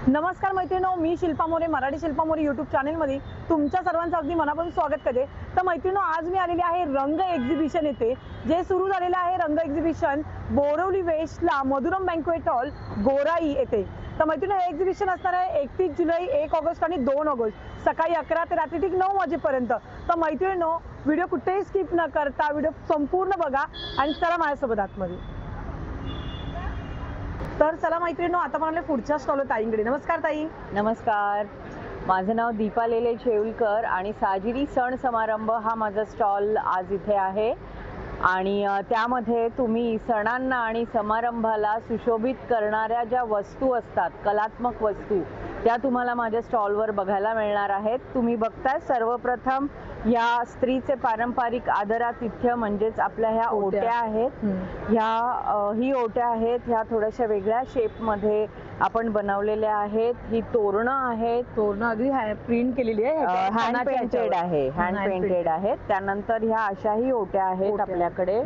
नमस्कार मैत्रिणो, मी शिल्पा मोरे, मराठी शिल्पा मोरे यूट्यूब चॅनलमध्ये तुमच्या सर्वांचं अगदी मनापासून स्वागत करते। तर मैत्रिणो, आज मी आलेली आहे रंग एक्झिबिशन येथे, जे सुरू झालेलं आहे रंग एक्झिबिशन बोरवली वेस्टला मधुरम बँक्वेट हॉल गोराई येथे। तर मैत्रिणो, हे एक्झिबिशन असणार आहे 31 जुलै, 1 ऑगस्ट आणि 2 ऑगस्ट सकाळी 11 ते रात्री ठीक 9 वाजेपर्यंत। तर मैत्रिणो, व्हिडिओ कुठेही स्किप न करता व्हिडिओ संपूर्ण बघा आणि चला माझ्यासोबत आतमध्ये। तर चला मैत्रिणींनो, आता पण पुढच्या स्टॉल ताईंकडे। नमस्कार ताई। नमस्कार, माझं नाव दीपा लेले शेवलकर आणि साजिरी सण समारंभ हा माझा स्टॉल आज इथे आहे। आणि त्यामध्ये तुम्ही सणांना आणि समारंभाला सुशोभित करणाऱ्या ज्या वस्तू असतात, कलात्मक वस्तू, त्या तुम्हाला माझ्या स्टॉलवर बघायला मिळणार आहेत। तुम्ही बघताय सर्वप्रथम या स्त्रीचे पारंपरिक आदरातिथ्य म्हणजेच आपल्या ह्या ओट्या आहेत। ही ओट्या आहेत, ह्या थोड्याशा वेगळ्या शेपमध्ये आपण बनवलेल्या आहेत। ही तोरणं आहेत, तोरणं अगदी प्रिंट केलेली आहे, हँड पेंटेड आहे, हँड पेंटेड आहेत। त्यानंतर ह्या अशाही ओट्या आहेत आपल्याकडे।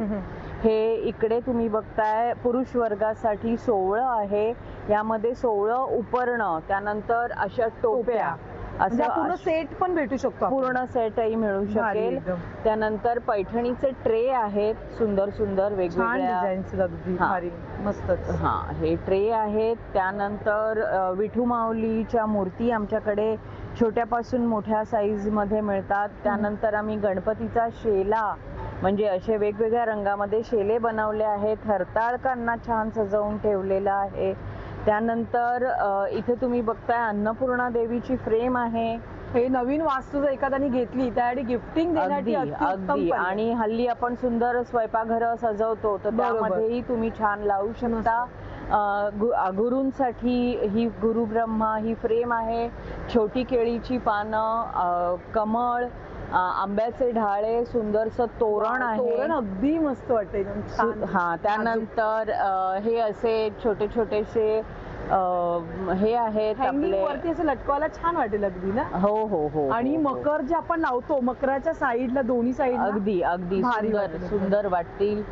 हे इकडे तुम्ही बघताय पुरुष वर्गासाठी सोवळं आहे, यामध्ये सोवळं उपरणं, त्यानंतर अशा टोप्या, असं पूर्ण सेट पण भेटू शकतो, पूर्ण सेटही मिळू शकेल। त्यानंतर पैठणीचे ट्रे आहेत, सुंदर सुंदर वेगवेगळ्या डिझाईन्स, अगदी भारी मस्तच। हे ट्रे आहेत। त्यानंतर विठू माऊलीच्या मूर्ती आमच्याकडे छोट्यापासून मोठ्या साईज मध्ये मिळतात। त्यानंतर आम्ही गणपतीचा शेला, म्हणजे असे वेगवेगळ्या रंगामध्ये शेले बनवले आहेत, हरताळकांना छान सजवून ठेवलेला आहे। त्यानंतर इथे तुम्ही बघताय अन्नपूर्णा देवीची फ्रेम आहे। हे नवीन वास्तू जर एखाद्याने घेतली त्यासाठी गिफ्टिंग देण्यासाठी अगदी, आणि हल्ली आपण सुंदर स्वयंपाकघर सजवतो, तर त्यामध्येही तुम्ही छान लावू शकता। गुरूंसाठी ही गुरु ब्रह्मा ही फ्रेम आहे, छोटी केळीची पानं, कमळ, आंब्याचे ढाळे, सुंदरसं तोरण आहे, तोरण अगदी मस्त वाटते। त्यानंतर हे असे छोटे छोटेसे हे आहेत आपले, वरती असं लटकवायला छान वाटेल अगदी ना। हो हो हो। आणि मकर जे आपण लावतो, मकराच्या साईडला दोन्ही साईड अगदी अगदी सुंदर वाटतील।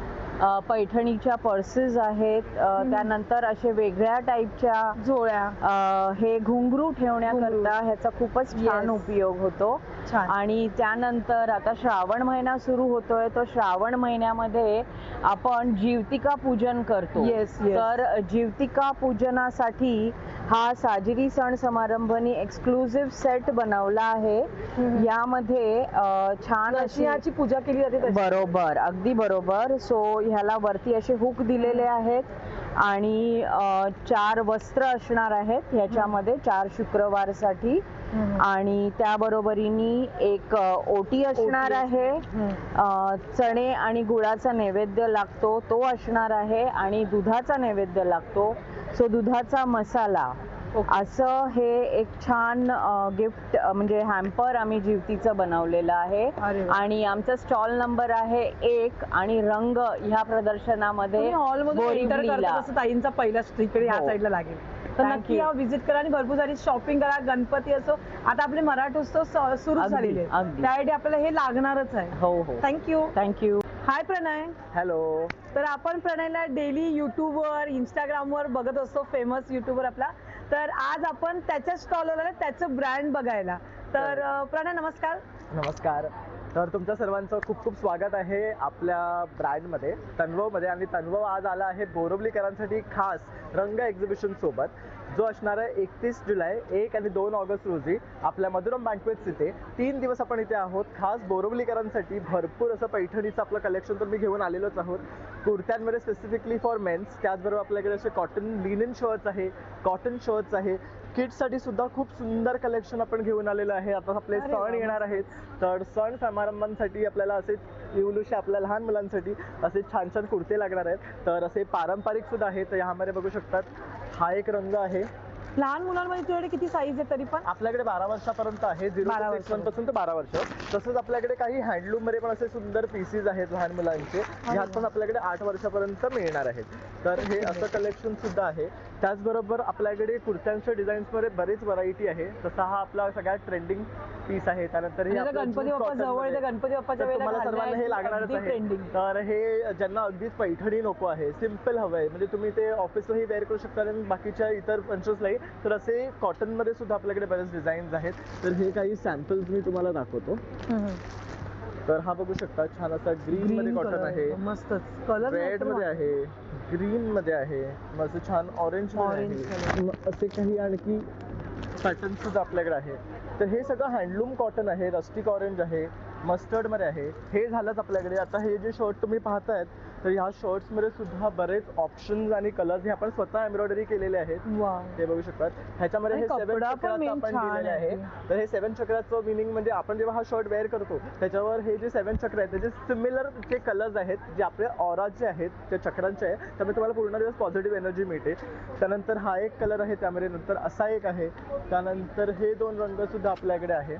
पैठणीच्या पर्सेस आहेत। त्यानंतर असे वेगळ्या टाईपच्या झोळ्या, हे घुंगरू ठेवण्याकरता ह्याचा खूपच छान उपयोग होतो। आणि त्यानंतर आता श्रावण महिना सुरू होतोय, तो श्रावण महिन्यामध्ये आपण जीवतिका पूजन करतो। तर जीवतिका पूजनासाठी हा साजिरी सण समारंभनी एक्सक्लुसिव्ह सेट बनवला आहे। यामध्ये छान अशी याची पूजा केली जाते। बरोबर, अगदी बरोबर। सो ह्याला वरती असे हुक दिलेले आहेत आणि 4 वस्त्र असणार आहेत ह्याच्यामध्ये 4 शुक्रवारसाठी। आणि त्याबरोबरीने एक ओटी असणार आहे, चणे आणि गुळाचा नैवेद्य लागतो तो असणार आहे, आणि दुधाचा नैवेद्य लागतो, सो दुधाचा मसाला, असं हे एक छान गिफ्ट म्हणजे हॅम्पर आम्ही जीवतीचं बनवलेलं आहे। आणि आमचा स्टॉल नंबर आहे 1 आणि रंग ह्या प्रदर्शनामध्ये ताईंचा पहिला इकडे या साईडला लागेल, तर नक्की या विजिट करा आणि भरपूर सारी शॉपिंग करा। गणपती असो, आता आपले मराठोत्सव सुरू झालेले, त्यासाठी आपल्याला हे लागणारच आहे। हो हो, थँक्यू। हाय प्रणय। हॅलो। तर आपण प्रणयला डेली युट्यूबवर, इंस्टाग्रामवर बघत असतो, फेमस युट्यूबर आपला। तर आज आपण त्याच्या स्टॉलवर आलो, त्याचं ब्रँड बघायला। तर प्रणय नमस्कार। नमस्कार। तर तुमच्या सर्वांचं खूप खूप स्वागत आहे आपल्या ब्रँडमध्ये, तन्वमध्ये। आणि तन्व आज आला आहे बोरवलीकरांसाठी खास रंग एक्झिबिशन सोबत, जो असणार आहे 31 जुलै, 1 आणि 2 ऑगस्ट रोजी आपल्या मधुरम बँक्वेट्स इथे। 3 दिवस आपण इथे आहोत खास बोरवलीकरांसाठी। भरपूर असं पैठणीचं आपलं कलेक्शन तर मी घेऊन आलेलोच आहोत, कुर्त्यांमध्ये स्पेसिफिकली फॉर मेन्स। त्याचबरोबर आपल्याकडे असे कॉटन लिनन शर्ट्स आहे, कॉटन शर्ट्स आहे, किड्ससाठी सुद्धा खूप सुंदर कलेक्शन आपण घेऊन आलेलं आहे। आता आपले सण येणार आहेत, तर सण समारंभांसाठी आपल्याला असे इवलुशे आपल्या लहान मुलांसाठी असे छान छान कुर्ते लागणार आहेत। तर असे पारंपरिक सुद्धा आहेत, तर ह्यामध्ये बघू शकतात हा एक रंग आहे। लहान मुलांमध्ये तुझ्याकडे किती साईज आहे तरी पण? आपल्याकडे 12 वर्षापर्यंत आहे, 0 ते 6 पासून ते 12 वर्ष। तसंच आपल्याकडे काही हँडलूम मध्ये पण असे सुंदर पीसेस आहेत लहान मुलांचे, ह्यात पण आपल्याकडे 8 वर्षापर्यंत मिळणार आहेत। तर हे असं कलेक्शन सुद्धा आहे। त्याचबरोबर आपल्याकडे कुर्त्यांच्या डिझाईन्स मध्ये बरीच व्हरायटी आहे। तसा हा आपला सगळ्यात ट्रेंडिंग पीस आहे। त्यानंतर हे गणपती बाप्पा जवळ, गणपती बाप्पाच्या वेळेला तुम्हाला सर्वांना हे लागणारच आहे। तर हे ज्यांना अगदीच पैठणी नको आहे, सिम्पल हवं आहे, म्हणजे तुम्ही ते ऑफिसलाही वेअर करू शकता आणि बाकीच्या इतर फंक्शन्सलाही तर असे कॉटनमध्ये सुद्धा आपल्याकडे बरेच डिझाईन्स आहेत. तर हे काही सॅम्पल्स मी तुम्हाला दाखवतो. तर हा बघू शकता छान असा ग्रीन मध्ये कॉटन आहे, मस्तच कलर रेड मध्ये आहे, ग्रीन मध्ये आहे, मग असं छान ऑरेंज मध्ये आहे, मग असे काही आणखी पॅटर्न सुद्धा आपल्याकडे आहे. तर हे सगळं हँडलूम कॉटन आहे, रस्टिक ऑरेंज आहे, मस्टर्ड मध्ये आहे. हे झालंच आपल्याकडे. आता हे जे शर्ट तुम्ही पाहतायत तर ह्या शर्ट्स मध्ये सुद्धा बरेच ऑप्शन्स आणि कलर्स हे आपण स्वतः एम्ब्रॉयडरी केलेले आहेत. ते बघू शकतात. ह्याच्यामध्ये हे 7 चक्राचं आपण दिलेलं आहे. तर हे 7 चक्राचं मिनिंग म्हणजे आपण जेव्हा हा शर्ट वेअर करतो त्याच्यावर हे जे 7 चक्र आहेत त्याचे सिमिलर जे कलर्स आहेत जे आपले ऑराचे आहेत त्या चक्रांचे आहे, त्यामुळे तुम्हाला पूर्ण दिवस पॉझिटिव्ह एनर्जी मिळते. त्यानंतर हा एक कलर आहे, त्यामध्ये नंतर असा एक आहे, त्यानंतर हे 2 रंग सुद्धा आपल्याकडे आहे.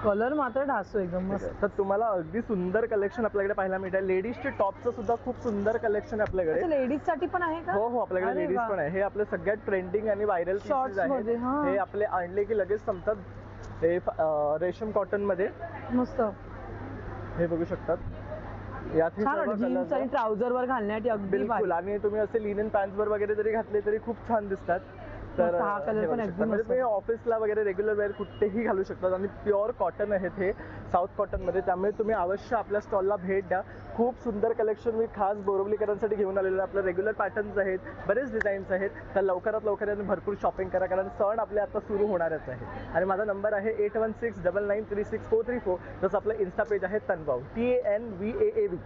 कलर मात्र ढासू एकदम मस्त. तर तुम्हाला अगदी सुंदर कलेक्शन आपल्याकडे पाहायला मिळेल. लेडीजचे टॉपचं सुद्धा खूप सुंदर कलेक्शन आहे आपल्याकडे. लेडीज साठी पण आहे का? हो, आपल्याकडे अरे लेडीज वा. पण आहे. हे आपले सगळ्यात ट्रेंडिंग आणि व्हायरल Shorts पीसेस मध्ये, आहेत. हा. हे आपले आणले की लगेच संपतात. हे रेशम कॉटन मध्ये मस्त हे बघू शकतात. यात हे छान सर्व वाटतं. जीन्स colours आणि आहेत. ट्राउझर वर घालण्यासाठी अगदी बिलकुल. आणि तुम्ही असे लिनन पॅन्ट्स वर वगैरे जरी घातले तरी खूप छान दिसतात. तर मस्त. हा color हे पण बघू अगदी शकता. म्हणजे मस्त. तुम्ही ऑफिसला वगैरे रेग्युलर वेअर कुठेही घालू शकतात आणि प्युअर कॉटन आहेत हे, साऊथ कॉटन मध्ये. त्यामुळे तुम्ही अवश्य आपल्या स्टॉलला भेट द्या. खूप सुंदर कलेक्शन मी खास बोरिवलीकरांसाठी घेऊन आलेलो आहे. आपल्या रेग्युलर पॅटर्न्स आहेत, बरेच डिझाईन्स आहेत. तर लवकरात लवकर यांनी भरपूर शॉपिंग करा, कारण सण आपले आता सुरू होणारच आहे. आणि माझा नंबर आहे 8169936434. जसं आपलं इन्स्टा पेज आहे Tanvaav, TANVAAV.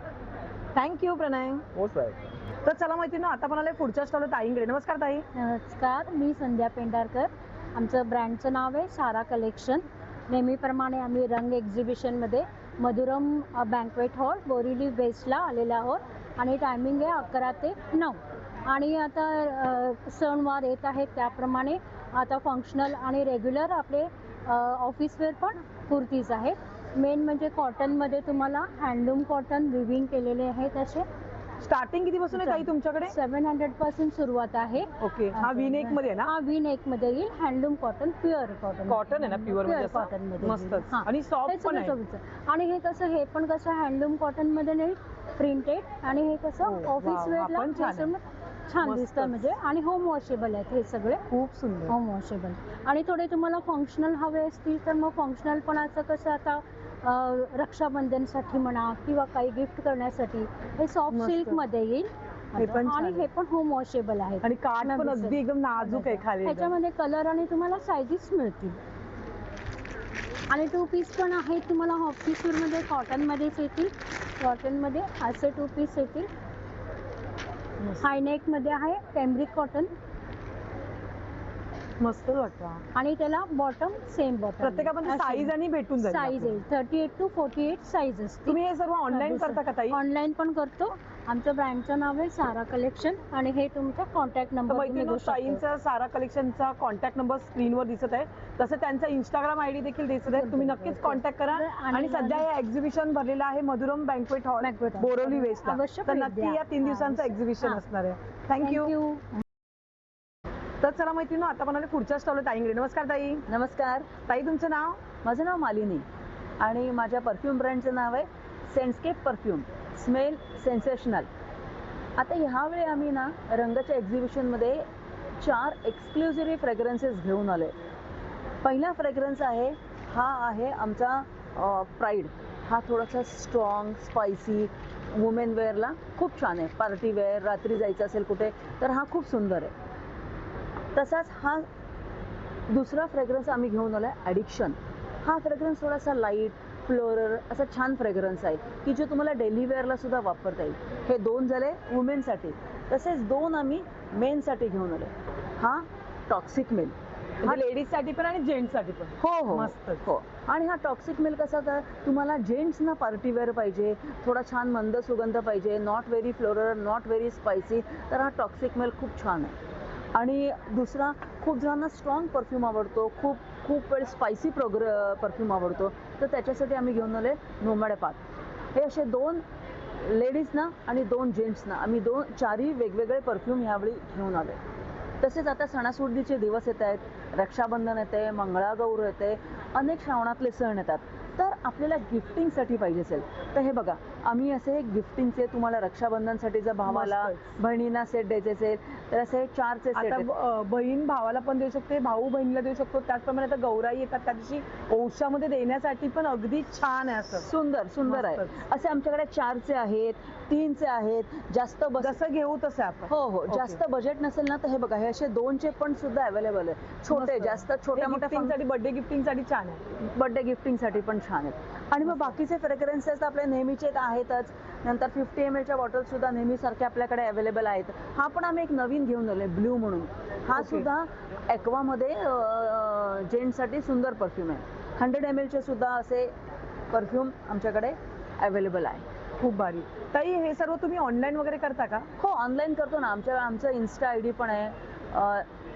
Thank you Pranay. Most welcome. तर चला मैत्रिणी, आता पण आले पुढच्या स्टॉलला ताईंकडे. नमस्कार ताई. नमस्कार, मी संध्या पेंढारकर. आमचं ब्रँडचं नाव आहे सारा कलेक्शन. नेहमीप्रमाणे आम्ही रंग एक्झिबिशनमध्ये मधुरम बँक्वेट हॉल बोरिवली वेस्टला आलेला आहोत आणि टायमिंग आहे 11 ते 9. आणि आता सणवार येत आहेत त्याप्रमाणे आता फंक्शनल आणि रेग्युलर आपले ऑफिसवेअर पण कुर्तीज आहेत. मेन म्हणजे कॉटनमध्ये तुम्हाला हँडलूम कॉटन विविंग केलेले आहेत. असे स्टार्टिंग किती पासून आहे ताई तुमच्याकडे? 700 पासून सुरुवात आहे. ओके. हा व्ही नेक मध्ये आहे ना? हा व्ही नेक मध्ये येईल. Handloom cotton, pure cotton. Cotton आहे ना, प्युअर मध्ये असं? कॉटन मध्ये मस्त. येईल. हा. आणि हे सॉफ्ट पण सगळं आहे. चवीचं. आणि हे कसं, हे पण कसं हँडलूम कॉटन मध्ये नाही, प्रिंटेड. आणि हे कसं हो, ऑफिस वाव, वेअरला हा पण छान आहे. छान मस्तच. दिसतं म्हणजे. आणि होम वॉशेबल आहेत हे सगळे, खूप सुंदर. Home washable. आणि थोडे तुम्हाला फंक्शनल हवे असतील तर मग फंक्शनल पण असं कसं आता रक्षाबंधनसाठी म्हणा किंवा काही गिफ्ट करण्यासाठी हे सॉफ्ट मस्त. सिल्क मध्ये येईल. हे पण छान आणि आहे. हे पण होम वॉशेबल आहेत. आणि काठ पण दिसेल. अगदी एकदम नाजूक आहे खाली एकदम. ह्याच्यामध्ये कलर आणि तुम्हाला साईजेस मिळतील. आणि 2 पीस पण आहेत तुम्हाला ऑफिसवेअर मध्ये, कॉटन मध्येच येतील. कॉटन मध्ये असे 2 पीस येतील. मस्त. हाय नेक मध्ये आहे, कॅम्ब्रिक कॉटन. मस्त वाटतं. आणि त्याला बॉटम सेम बॉटम. प्रत्येकामध्ये साईज आणि भेटून जाईल साईज आपल्याला. येईल 38 to 48 साईज असते. तुम्ही हे सर्व ऑनलाईन करता का ताई? ऑनलाईन पण करतो. आमच्या ब्रँडचं नाव आहे सारा कलेक्शन. आणि हे तुमचा कॉन्टॅक्ट नंबर मैत्रिणी, ताईंचा सारा कलेक्शनचा कॉन्टॅक्ट नंबर स्क्रीनवर दिसत आहे. तसं त्यांचा इंस्टाग्राम आयडी देखील दिसत आहे. तुम्ही नक्कीच कॉन्टॅक्ट करा. आणि सध्या हे एक्झिबिशन भरलेलं आहे मधुरम बँक्वेट हॉल बोरिवली वेस्टला. अवश्य तर भेट नक्की द्या. या 3 दिवसांचं एक्झिबिशन हा. असणार आहे. थँक्यू. थँक्यू. तर चला मैत्रिणी, आता पण आले पुढच्या स्टॉलला ताईंकडे. नमस्कार ताई. नमस्कार, ताई तुमचं नाव? माझं नाव मालिनी आणि माझ्या परफ्यूम ब्रँडचं नाव आहे सेंटस्केप परफ्यूम, स्मेल सेन्सेशनल. आता ह्यावेळी आम्ही ना रंगाच्या एक्झिबिशनमध्ये 4 एक्सक्लुझिव्ह फ्रेग्रन्सेस घेऊन आलो आहे. पहिला फ्रेग्रन्स आहे, हा आहे आमचा प्राईड. हा थोडासा स्ट्रॉंग स्पायसी वुमेन वेअरला खूप छान आहे. पार्टी वेअर, रात्री जायचं असेल कुठे तर हा खूप सुंदर आहे. तसाच हा दुसरा फ्रेग्रन्स आम्ही घेऊन आलो आहे ॲडिक्शन. हा फ्रेग्रन्स थोडासा लाईट फ्लोरल असा छान फ्रेग्रन्स आहे की जो तुम्हाला डेली वेअरला सुद्धा वापरता येईल. हे 2 झाले वुमेनसाठी. तसेच 2 आम्ही मेनसाठी घेऊन आलो. हा टॉक्सिक मेल. हा लेडीज साठी पण आणि जेंट्स साठी पण. हो हो मस्त. हो. आणि हा टॉक्सिक मेल कसा, तर तुम्हाला जेंट्सना पार्टी वेअर पाहिजे, थोडा छान मंद सुगंध पाहिजे, not very floral, not very spicy, तर हा टॉक्सिक मेल खूप छान आहे. आणि दुसरा, खूप जणांना स्ट्रॉंग परफ्यूम आवडतो, खूप वेळ स्पायसी परफ्यूम आवडतो, तर त्याच्यासाठी आम्ही घेऊन आले नोमॅड पाथ. हे असे 2 लेडीजना आणि 2 जेंट्सना आम्ही 4ही वेगवेगळे परफ्यूम ह्यावेळी घेऊन आले. तसेच आता सणासुदीचे दिवस येत आहेत, रक्षाबंधन येते, मंगळागौर येते, अनेक श्रावणातले सण येतात. तर आपल्याला गिफ्टिंगसाठी पाहिजे असेल तर हे बघा, आम्ही असे गिफ्टिंगचे तुम्हाला रक्षाबंधनसाठी जर भावाला मस्तच. बहिणींना सेट द्यायचे असेल तर असे 4चे सेट आता बहीण भावाला पण देऊ शकते, भाऊ बहिणीला देऊ शकतो. त्याचप्रमाणे आता गौराई येतात त्या दिवशी औषामध्ये देण्यासाठी पण अगदी छान आहे असं. सुंदर सुंदर आहे. मस्तच. असे आमच्याकडे 4चे आहेत, 3चे आहेत. जास्त जसं घेऊ तसं आपण. हो हो, ओके. जास्त बजेट नसेल ना तर हे बघा, हे असे 2चे पण सुद्धा अवेलेबल आहे. छोटे, मस्त. जास्त छोट्या मोठ्या गिफ्टिंगसाठी, बर्थडे गिफ्टिंगसाठी छान आहे. बर्थडे गिफ्टिंगसाठी पण छान आहेत. आणि मग बाकीचे फ्रेग्रन्सेस आपले नेहमीचे तर आहेतच. नंतर 50 ml च्या बॉटल सुद्धा नेहमीसारखे आपल्याकडे अवेलेबल आहेत. हा पण आम्ही एक नवीन घेऊन आलोय, ब्ल्यू म्हणून. हा ओके. सुद्धा ॲक्वामध्ये जेंट्ससाठी सुंदर परफ्यूम आहे. 100 ml चे सुद्धा असे परफ्यूम आमच्याकडे अवेलेबल आहे. खूप भारी. ताई, हे सर्व तुम्ही ऑनलाईन वगैरे करता का? हो, ऑनलाईन करतो ना. आमचं इन्स्टा आय डी पण आहे.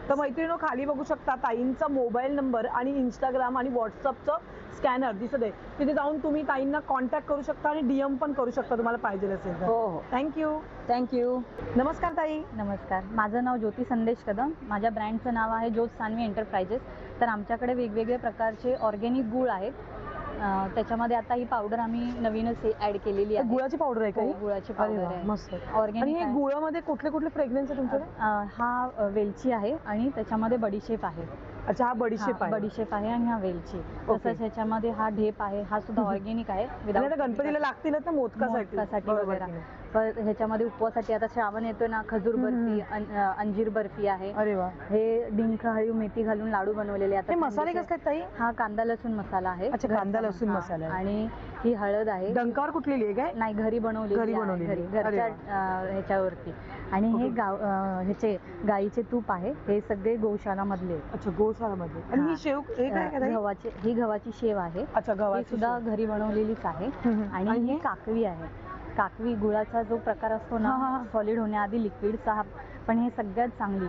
तर मैत्रिणींनो, खाली बघू शकता ताईंचा मोबाईल नंबर आणि इंस्टाग्राम आणि व्हॉट्सअपचं स्कॅनर दिसत आहे. तिथे जाऊन तुम्ही ताईंना कॉन्टॅक्ट करू शकता आणि DM पण करू शकता तुम्हाला पाहिजे असेल तर. हो हो, थँक्यू. थँक्यू. नमस्कार ताई. नमस्कार, माझं नाव ज्योती संदेश कदम. माझ्या ब्रँडचं नाव आहे ज्योत सान्वी एंटरप्राइजेस. तर आमच्याकडे वेगवेगळे प्रकारचे ऑर्गॅनिक गूळ आहेत. त्याच्यामध्ये आता ही पावडर आम्ही नवीनच ऍड केलेली आहे. गुळाची पावडर आहे का हो, ही? गुळाची अरे पावडर वा, आहे. मस्त. आणि ऑर्गॅनिक हे आहे. गुळामध्ये कुठले कुठले फ्रेग्रन्स आहे तुमच्याकडे? हा वेलची आहे आणि त्याच्यामध्ये बडीशेप आहे. अच्छा, हा बडीशेप हा, आहे. बडीशेप आहे आणि हा वेलची. ओके. तसंच ह्याच्यामध्ये हा ढेप आहे. हा सुद्धा ऑर्गॅनिक आहे. आणि without आता गणपतीला लागतीलच ना मोदकासाठी. मोदकासाठी बरोबर वगैरे. की नाही? पण ह्याच्यामध्ये उपवासासाठी आता श्रावण येतोय ना, खजूर बर्फी, अंजीर बर्फी आहे. अरे वा. हे डिंक, हळीव, मेथी घालून लाडू बनवलेले. आता हे मसाले थंडीचे- कसं काय ताई? हा कांदा लसूण मसाला आहे. अच्छा, कांदा घरचा लसूण हा. मसाला आहे. आणि ही हळद आहे. डंकावर कुठलेली आहे काय? नाही, घरी बनवलेली घरी आहे. बनवलेली. घरी अरे घरच्या ह्याच्यावरती. आणि हे ओके. ह्याचे गाईचे तूप आहे. हे सगळे गौशाला मधले आहेत. अच्छा, गोशाळामध्ये. आणि हा. ही शेव हे काय काय ताई? ही गव्हाची शेव आहे. अच्छा, ही गव्हाची सुद्धा शेव. घरी बनवलेलीच आहे. हम्म, हम्म. आणि आणि ही हे? काकवी आहे. काकवी गुळाचा जो प्रकार असतो हा, हा, ना, हा. सॉलिड होण्याआधी लिक्विडचा हा. पण हे सगळ्यात चांगली.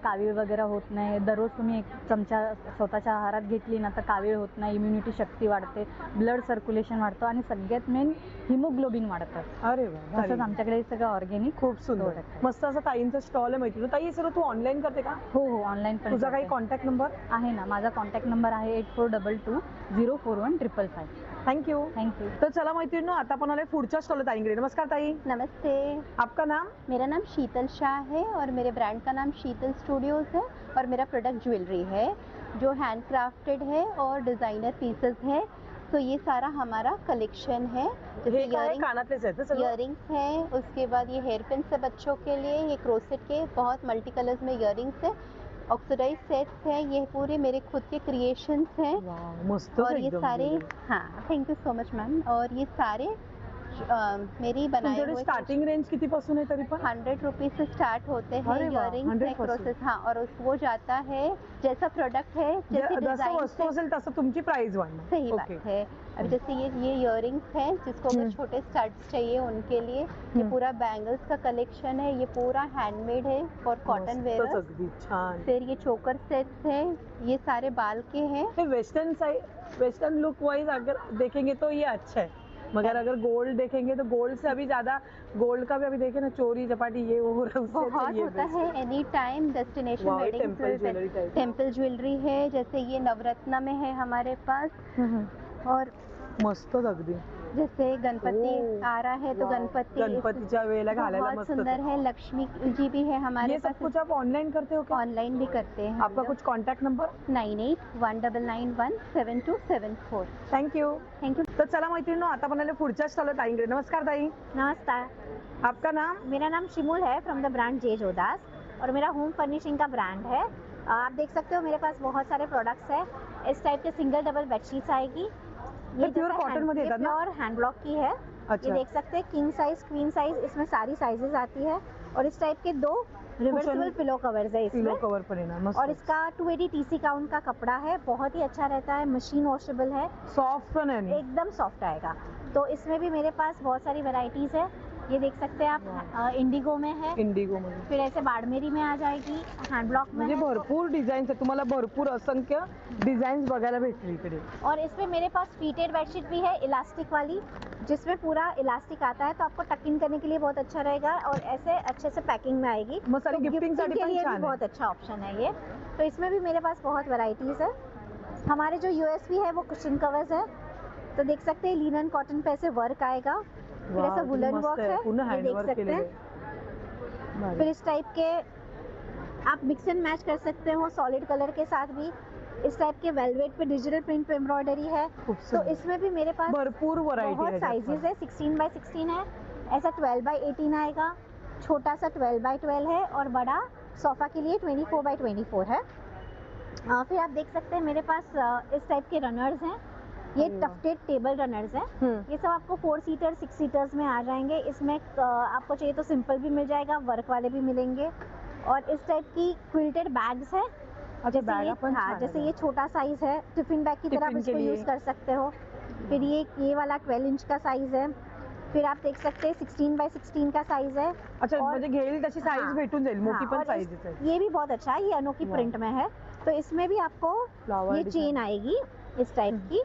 कावीळ वगैरे होत नाही. दररोज तुम्ही एक चमचा स्वतःच्या आहारात घेतली ना तर कावीळ होत नाही. इम्युनिटी शक्ती वाढते, ब्लड सर्क्युलेशन वाढतं आणि सगळ्यात मेन हिमोग्लोबिन वाढतं. अरे वा, भारी. तसंच आमच्याकडे हे सगळं ऑर्गॅनिक. खूप सुंदर. product आहे. मस्त असं ताईंचा स्टॉल आहे मैत्रिणी. ताई, हे सर्व तू ऑनलाईन करते का? हो हो, ऑनलाईन पण तुझा काही करते. Contact number? आहे ना. माझा कॉन्टॅक्ट नंबर आहे 8422041555. थँक्यू. थँक्यू. तर चला मैत्रिणी, आता आपण आले पुढच्या स्टॉल ताईंकडे. नमस्कार ताई, नमस्ते, आपका नाम? मेरा नाम शीतल शाह है और मेरे ब्रांड का नाम शीतल स्टूडियोज़ है और मेरा प्रोडक्ट ज्वेलरी है जो हैंड क्राफ्टेड है और डिज़ाइनर पीसेस है. तो ये सारा हमारा कलेक्शन है. हे काय कानातलेच आहेत ना सगळं? इयरिंग्स है, उसके बाद ये हेयर पिन है बच्चों के लिए. ये क्रोसेट के बहुत मल्टी कलर्स में इयरिंग्स है. ऑक्सीडाइज सेट्स है. ये पूरे मेरे खुद के क्रिएशंस हैं. वाव, मस्त और ये सारे, हाँ, thank you so much ma'am. और ये सारे मेरी बनाए तुमच्याकडे हुए स्टार्टिंग रेंज किती पासून आहे तरी पण? 100 रुपीज से स्टार्ट होते हैं. अरे वाह, इयरिंग्स 100 है, क्रोसेस, हाँ. और वो जाता है जैसा प्रोडक्ट है, जैसे जसं डिजाइन वस्तू असेल तसं तुमची प्राइस वाढणार. सही बात ओके. है. अब जैसे ये इयरिंग्स है, जिसको अगर छोटे स्टड्स चाहिए उनके लिए. ये पूरा बैंगल्स का कलेक्शन है. ये पूरा हैंडमेड है और कॉटन मस्तच वेयर. अगदी छान. फिर ये चोकर सेट्स है. ये सारे बाल के हैं. हे western side, western look wise अगर देखेंगे तो ये अच्छा है, मगर अगर गोल्ड देखेंगे तो गोल्ड से अभी ज्यादा, गोल्ड का भी अभी देखे ना, चोरी चपाटी ये वो हो रहा है, उससे तो बहुत ये होता best है. एनी टाइम डेस्टिनेशन वाह, weddings temple jewellery type. Temple jewellery है. जैसे ये नवरत्न में है हमारे पास. और मस्तच अगदी. जैसे गणपति ओह, आ रहा है तो वाव. गणपति गणपतीच्या वेळेला घालायला बहुत मस्त सुंदर है. लक्ष्मी जी भी है हमारे ये सब पास. कुछ आप ऑनलाइन करते हो क्या? ऑनलाइन भी करते हैं. आपका कुछ contact number? 9819917274. Thank you. Thank you. तर चला मैत्रिणींनो, आता आपण आले पुढच्या स्टॉल ताईंकडे. नमस्कार ताई, नमस्कार, आपका नाम? मेरा नाम शिमुल है फ्रॉम द ब्रांड जे जोदास और मेरा होम फर्निशिंग का ब्रांड है. आप देख सकते हो मेरे पास बहुत सारे प्रोडक्ट्स हैं. इस टाइप के सिंगल डबल बेडशीट्स आएगी. प्योर कॉटन मध्ये येतात ना? प्योर हैंड ब्लॉक की है. अच्छा. ये देख सकते हैं, किंग साइज, क्वीन साइज, इसमें सारी साइजेस आती है. और इस टाइप के 2 रिवर्सिबल पिलो कवर्स है पिलो इसमें. कवर पण येणार. मस्त. और इसका 280 TC काउंट का कपड़ा है. बहुत ही अच्छा रहता है. मशीन वॉशेबल है. सॉफ्ट पण आहे. एकदम सॉफ्ट आएगा. तो इसमें भी मेरे पास बहुत सारी वैरायटीज है. ये देख सकते हैं आप, इंडिगो में है. इंडिगो मध्ये फिर ऐसे बाड़मेरी में आ जाएगी. हैंड ब्लॉक में म्हणजे है. भरपूर डिझाईन्स आहेत. तुम्हाला भरपूर असंख्य डिझाईन्स बघायला भेटतील इकडे. और इसमें मेरे पास फ्लीटेड बेडशीट भी है, इलास्टिक वाली, जिसमें पूरा इलास्टिक आता है. तो आपको टक इन करने के लिए बहुत अच्छा रहेगा और ऐसे अच्छे से पैकिंग में आएगी. मग सारी तो गिफ्टिंग गिफ्टिंग साठी के पण लिए छान भी आहे. बहुत अच्छा ऑप्शन है ये. तो इसमें भी मेरे पास बहुत वैरायटीज है. हमारे जो यूएसपी है वो कुशन कवर्स है. तो देख सकते हैं लिनन कॉटन पे ऐसे वर्क आएगा, फिर ऐसा वुलन वर्क है, पूर्ण ये हँड देख वर्क सकते केलेलं हैं। आहे. फिर इस टाइप के आप मिक्स एंड मैच कर सकते हो सॉलिड कलर के साथ भी। इस टाइप के वेलवेट पे डिजिटल प्रिंट पे एम्ब्रॉयडरी है। खूप तो सुंदर. इसमें भी मेरे पास भरपूर व्हरायटी बहुत साइजेस है। 16 बाय 16 है, ऐसा 12 बाय 18 आएगा, छोटा सा 12 बाय 12 है और बड़ा सोफा के लिए 24 बाय 24 है। फिर आप देख सकते हैं मेरे पास इस टाइप के रनर्स हैं, ये टफ्टेड टेबल रनर्स हैं। ये सब आपको 4 सीटर 6 सीटर्स में आ जाएंगे। इसमें आपको चाहिए तो सिंपल भी मिल जाएगा, वर्क वाले भी मिलेंगे। और इस टाइप की क्विल्टेड बैग्स है, जैसे बैग ये अपन छान जैसे आहे. ये छोटा साइज है, टिफिन बैग की तरह आप टिफिन के इसको लिए. यूज कर सकते हो। फिर ये वाला 12 इंच का साइज है। फिर आप देख सकते हैं 16 बाय 16 का साइज है। अच्छा, और- म्हणजे घेईल तशी साईज हाँ. भेटून जाईल, मोठी हाँ, पण और साईज आहे. ये भी बहुत अच्छा है, ये अनोखी वाह. प्रिंट में है। तो इसमें भी आपको Flower ये design. चेन आएगी इस टाइप की,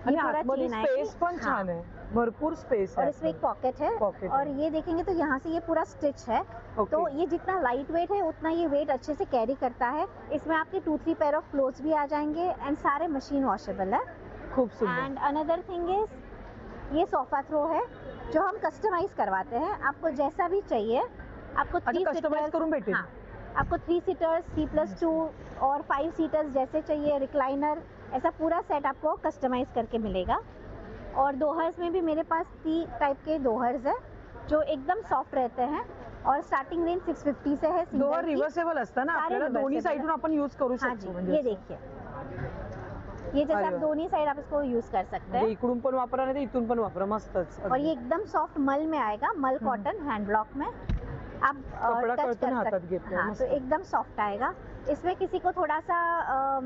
आणि ये पूरा आतमध्ये चेन आएगी। स्पेस पण हाँ. छान आहे, भरपूर स्पेस और आहे. इसमें एक पॉकेट है। Pocket और है. ये देखेंगे तो यहाँ से ये पूरा स्टिच है। ओके. तो ये जितना लाइट वेट है उतना ये वेट अच्छे से कैरी करता है। इसमें आपके 2-3 पेयर ऑफ क्लोथ्स भी आ जाएंगे एंड सारे मशीन वॉशेबल है। खूप सुंदर. एंड अनदर थिंग इज ये सोफा थ्रो है जो हम कस्टमाइज करवाते हैं। आपको जैसा भी चाहिए, आपको अच्छा, 3 कस्टमाइज सीटर्स, करून भेटेल. हाँ, आपको 3 सीटर्स, 3+2 और 5 सीटर्स जैसे चाहिए, रिक्लाइनर, ऐसा पूरा सेट आपको कस्टमाइज करके मिलेगा। और दोहर्स में भी मेरे पास 3 टाइप के दोहर्स है जो एकदम सॉफ्ट रहते हैं और स्टार्टिंग रेंज 650 से है। दोन सिंगल की। रिव्हर्सेबल असतं ना, सारे आपल्याला दोन्ही reversible साईडून आपण यूज करू हाँ शकतो. जी, म्हणजे ये असं. देखिए, ये जैसे अरे आप वाह. दोनों साइड आप इसको यूज कर सकते म्हणजे हैं। इकडून पण वापरा नाही तर इथून पण वापरा, मस्तच. और ये एकदम सॉफ्ट मल में आएगा, मल कॉटन हैंड ब्लॉक में आप कपड़ा टच कळतो कर ना हातात सकते घेतल्यावर, हाँ, मस्त. तो एकदम सॉफ्ट आएगा। इसमें किसी को थोड़ा सा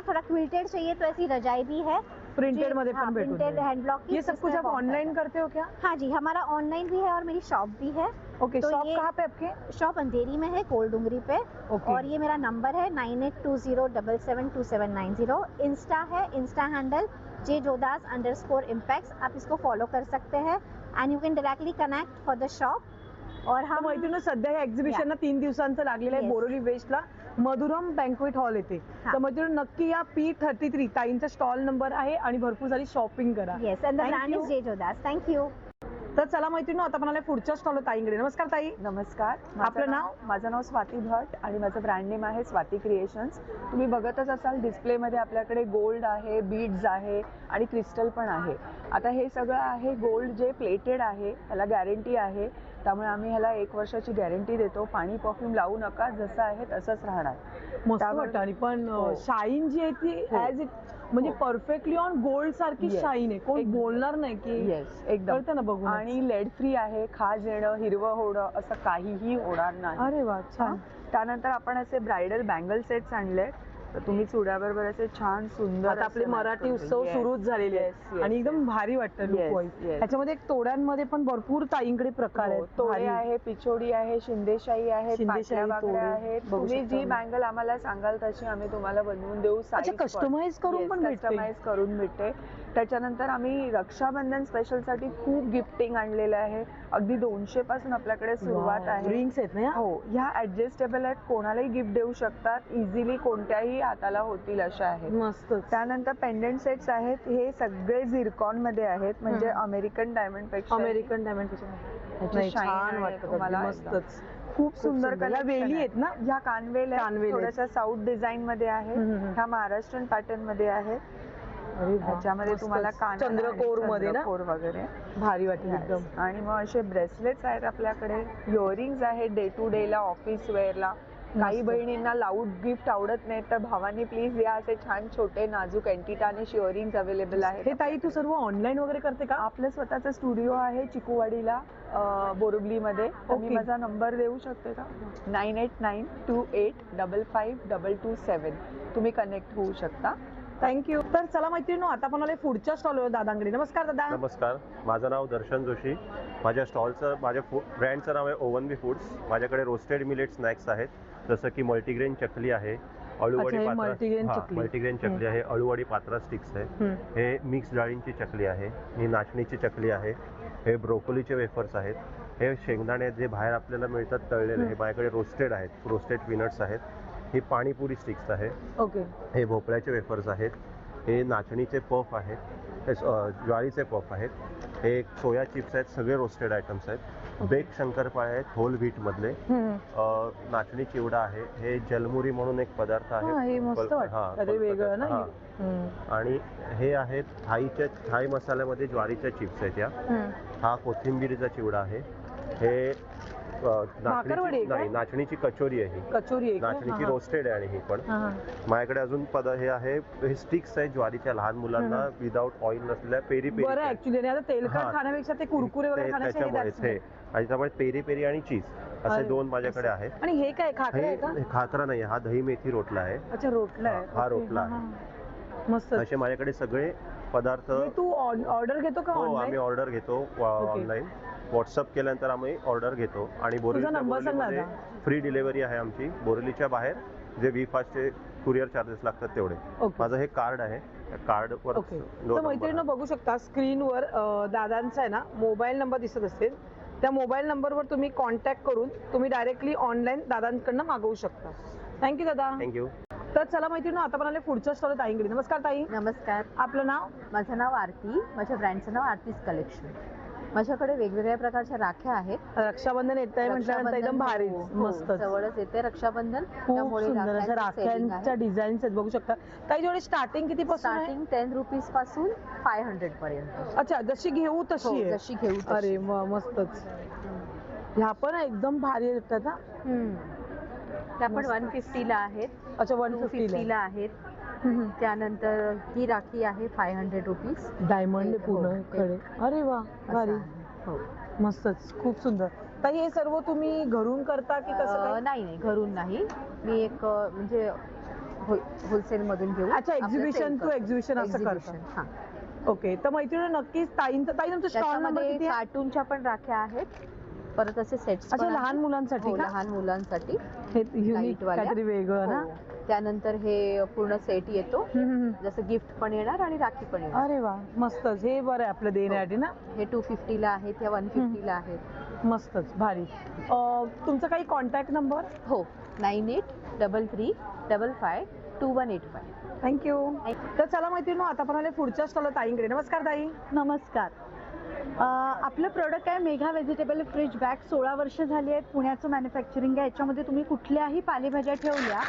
थोड़ा क्विल्टेड चाहिए तो ऐसी रजाई भी है, प्रिंटेड मध्ये हाँ, पण भेटून प्रिंटेड जाईल. हैंड ब्लॉक की। ये सब कुछ आप ऑनलाइन करते हो क्या? हाँ जी, हमारा ऑनलाइन भी है और मेरी शॉप भी है। ओके. तो शॉप ये- कहाँ पे आपके? शॉप अंधेरी में है, कोल डूंगरी पे। ओके. और ये मेरा नंबर है 9820772790। इंस्टा है, इंस्टा हैंडल JJodas_impacts, आप इसको फॉलो कर सकते हैं end you can directly connect for the shop. और तर हम मैत्रिणी, सध्या या एक्झिबिशनला 3 दिवसांचं लागलेलं आहे Yes. बोरिवली वेस्टला मधुरम बँक्वेट हॉल येथे. हा. तर मैत्रिणी नक्की या P33 ताईंचा स्टॉल नंबर आहे आणि भरपूर सारी शॉपिंग करा. Yes end the Thank brand you. Is JJodas। Thank you. तर चला मैत्रिणी, आता आपण आले पुढच्या स्टॉल ताईंकडे. नमस्कार ताई. नमस्कार. आपलं नाव? माझं नाव स्वाती भट आणि माझं ब्रँड नेम आहे स्वाती क्रिएशन्स. तुम्ही बघतच असाल डिस्प्लेमध्ये आपल्याकडे गोल्ड आहे, बीड्स आहे आणि क्रिस्टल पण आहे. आता हे सगळं आहे गोल्ड जे प्लेटेड आहे, ह्याला गॅरंटी आहे. त्यामुळे आम्ही ह्याला 1 वर्षाची गॅरंटी देतो. पाणी परफ्यूम लावू नका, जसं आहे तसंच राहणार. मस्त त्यावर- वाटतं आणि पण हो. शाईन जी आहे ती हो. ॲज इट म्हणजे परफेक्टली ऑन गोल्ड सारखी Yes. शाईन आहे. कोण एकदम. बोलणार नाही की येस, एकदम. कळतं ना बघून. आणि लेड फ्री आहे. खाज येणं, हिरवं होणं असं काहीही होणार नाही. अरे वा, छान. त्यानंतर आपण असे ब्रायडल बँगल सेट्स आणले, तर तुम्ही चुड्याबरोबर असे छान सुंदर आता आपले असं match मराठी करून. उत्सव Yes, सुरूच झालेले yes, आहेत yes, आणि एकदम yes. भारी वाटतं लुक Yes, वाईज. yes. ह्याच्यामध्ये एक तोड्यांमध्ये पण भरपूर ताईंकडे प्रकार हो, आहेत. तोडे भारी. आहे, पिछोडी आहे, शिंदेशाही आहेत, शिंदेशाही, पाटल्या बांगड्या तोडे आहेत. बघू तुम्ही शकता जी मी. बँगल आम्हाला सांगाल तशी आम्ही तुम्हाला बनवून देऊ. अच्छा, customize करून पण भेटते. कस्टमाइज करून भेटते. त्याच्यानंतर आम्ही रक्षाबंधन स्पेशल साठी खूप गिफ्टिंग आणलेलं आहे. अगदी 200 पासून आपल्याकडे सुरुवात आहे. रिंग्स आहेत ना या? हो, ह्या ऍडजस्टेबल आहेत, कोणालाही गिफ्ट देऊ शकतात. इझिली कोणत्याही हाताला होतील अशा आहेत. मस्त. त्यानंतर पेंडंट सेट्स आहेत. हे सगळे झिरकॉन मध्ये आहेत, म्हणजे अमेरिकन डायमंड पेक्षा अमेरिकन डायमंड ह्याची shine छान आहे वाटतं तुम्हाला अगदी, मस्तच. खूप सुंदर सुंदर. या collection वेली आहे. आहेत ना? ह्या कानवेल कानवेल आहेत. थोड्याशा साऊथ डिझाईन मध्ये आहे. ह्या महाराष्ट्रीयन पॅटर्न मध्ये आहे. अरे वा, ह्याच्यामध्ये मस्तच. तुम्हाला कानाला आणि चंद्रकोर मध्ये ना चंद्रकोर वगैरे भारी वाटेल Yes. एकदम. आणि मग असे ब्रेसलेट्स आहेत आपल्याकडे. इयरिंग्स आहेत डे टू डे ला, ऑफिस वेअरला. काही मस्त. बहिणींना लाऊड गिफ्ट आवडत नाही, तर भावानी प्लीज या असे छान छोटे नाजूक अँटिटानिश इयरिंग्स अवेलेबल आहेत. हे ताई तू सर्व ऑनलाईन वगैरे करते का? आपलं स्वतःचा स्टुडिओ आहे चिकूवाडीला, बोरिवलीमध्ये. तर मी Okay. माझा नंबर देऊ शकते का? 9892855227. तुम्ही कनेक्ट होऊ शकता. थँक्यू. तर चला मैत्रिणी, आता आपण आले पुढच्या स्टॉलवर दादांकडे. नमस्कार दादा. नमस्कार, माझं नाव दर्शन जोशी. माझ्या स्टॉलचं, माझ्या ब्रँडचं नाव आहे ओवनबी फूड्स. माझ्याकडे रोस्टेड मिलेट स्नॅक्स आहेत, जसं की मल्टीग्रेन चकली आहे, अळूवडी अच्छा, हे पात्रा. multigrain हां, चकली. मल्टीग्रेन चकली आहे, अळूवडी पात्रा स्टिक्स आहे. हे मिक्स डाळींची चकली आहे, ही नाचणीची चकली आहे, हे ब्रोकोलीचे वेफर्स आहेत, हे शेंगदाणे जे बाहेर आपल्याला मिळतात तळलेले, हे माझ्याकडे रोस्टेड आहेत, रोस्टेड पीनट्स आहेत. ही पाणीपुरी स्टिक्स आहे, ओके. हे भोपळ्याचे वेफर्स आहेत, हे नाचणीचे पफ आहेत, हे ज्वारीचे पफ आहेत, हे सोया चिप्स आहेत, सगळे रोस्टेड आयटम्स आहेत, बेक शंकरपाळे आहेत होल व्हीट मधले, नाचणी चिवडा आहे, हे जलमुरी म्हणून एक पदार्थ हा, हे मस्त आहे वाटतं काहीतरी वेगळं ना हा. हम्म. आणि हे आहेत थाई मसाल्यामध्ये ज्वारीच्या चिप्स आहेत या. हा कोथिंबीरीचा चिवडा आहे. हे भाकरवडी आहे का? नाही, नाचणीची कचोरी आहे ही. कचोरी आहे का? नाचणीची हा, हा. रोस्टेड आहे आणि ही पण. हा, हा. माझ्याकडे अजून हे आहे, हे स्टिक्स आहेत ज्वारीच्या लहान मुलांना विदाउट ऑइल नसलेल्या पेरी पेरी. बरं ऍक्च्युली आता तेलकट हा. खाण्यापेक्षा ते कुरकुरे वगैरे खाण्याचे हे त्याच्यामुळेच that's हे आणि त्यामुळे पेरी पेरी आणि चीज असे अरे, दोन माझ्याकडे आहेत. आणि हे काय खाकरा आहे का? हे खाकरा नाही, हा दही मेथी रोटला आहे. अच्छा रोटला आहे. हा ओके, रोटला हा, आहे. हा. मस्त. असे माझ्याकडे सगळे पदार्थ. हे तू ऑर्डर घेतो का हो, आम्ही ऑनलाईन? ऑर्डर घेतो ऑनलाईन. व्हॉट्सअप केल्यानंतर आम्ही ऑर्डर घेतो आणि number सांग ना आता. फ्री डिलिव्हरी आहे आमची. बोरिवलीच्या बाहेर जे V-Fastचे कुरिअर चार्जेस लागतात तेवढे. ओके. माझं हे कार्ड आहे, कार्डवर ओके. तर मैत्रिणींनो बघू शकता स्क्रीनवर दादांचा आहे ना मोबाईल नंबर दिसत असेल. त्या मोबाईल नंबरवर तुम्ही कॉन्टॅक्ट करून तुम्ही डायरेक्टली ऑनलाईन दादांकडनं मागवू शकता. थँक्यू दादा. थँक्यू. तर चला मैत्रिणींनो आता पण आले पुढच्या स्टॉल ताईंकडे. नमस्कार ताई. नमस्कार, आपलं नाव? माझं नाव आरती, माझ्या ब्रँडचं नाव आरतीज कलेक्शन. माझ्याकडे वेगवेगळ्या प्रकारच्या राख्या आहेत. रक्षाबंधन येत आहे म्हटल्यानंतर एकदम भारी हो, मस्त. जवळच येते रक्षाबंधन, खूप त्यामुळे सुंदर अशा राख्यांची selling राख्यांच्या आहे. डिझाईन्स आहेत बघू शकता. काही जोडे स्टार्टिंग किती पासून आहे? स्टार्टिंग 10 रुपीज पासून 500 पर्यंत. अच्छा, जशी घेऊ तशी हो, आहे. जशी घेऊ तशी. अरे मस्तच. ह्या पण एकदम भारी येतात हा. त्या पण 150 ला आहेत, अच्छा 150 150 ला आहेत. त्यानंतर ही राखी आहे 500 रुपीज. डायमंड हो, पूर्ण हो. कडे. अरे वा भारी. हो. मस्तच, खूप सुंदर. ताई हे सर्व तुम्ही घरून करता की कसं काय? नाही घरून नाही, मी एक म्हणजे होलसेल मधून घेऊ. अच्छा, एक्झिबिशन टू एक्झिबिशन असं करता. हा. ओके. तर मैत्रिणी नक्कीच ताई तुमचा स्टॉल नंबर त्याच्यामध्ये किती आहे? कार्टूनच्या पण राख्या आहेत, परत असे सेट्स. अच्छा, लहान मुलांसाठी का? लहान मुलांसाठी हे युनिक light वाल्या. काहीतरी वेगळं ना. हो. त्यानंतर हे पूर्ण सेट येतो, जसं गिफ्ट पण येणार आणि राखी पण येणार. अरे वा मस्तच. हे बरं आहे आपलं देण्यासाठी ना. हे 250 ला आहेत, ह्या 150 ला आहेत. मस्तच भारी. तुमचा काही कॉन्टॅक्ट नंबर? हो, 9833552185. थँक्यू. तर चला मैत्रिणी आता पण आले पुढच्या स्टॉल ताईंकडे. नमस्कार ताई. नमस्कार. आपलं प्रोडक्ट आहे मेघा व्हेजिटेबल फ्रीज बॅग. 16 वर्ष झाली आहेत, पुण्याचं मॅन्युफॅक्चरिंग आहे. याच्यामध्ये तुम्ही कुठल्याही पालेभाज्या ठेवल्या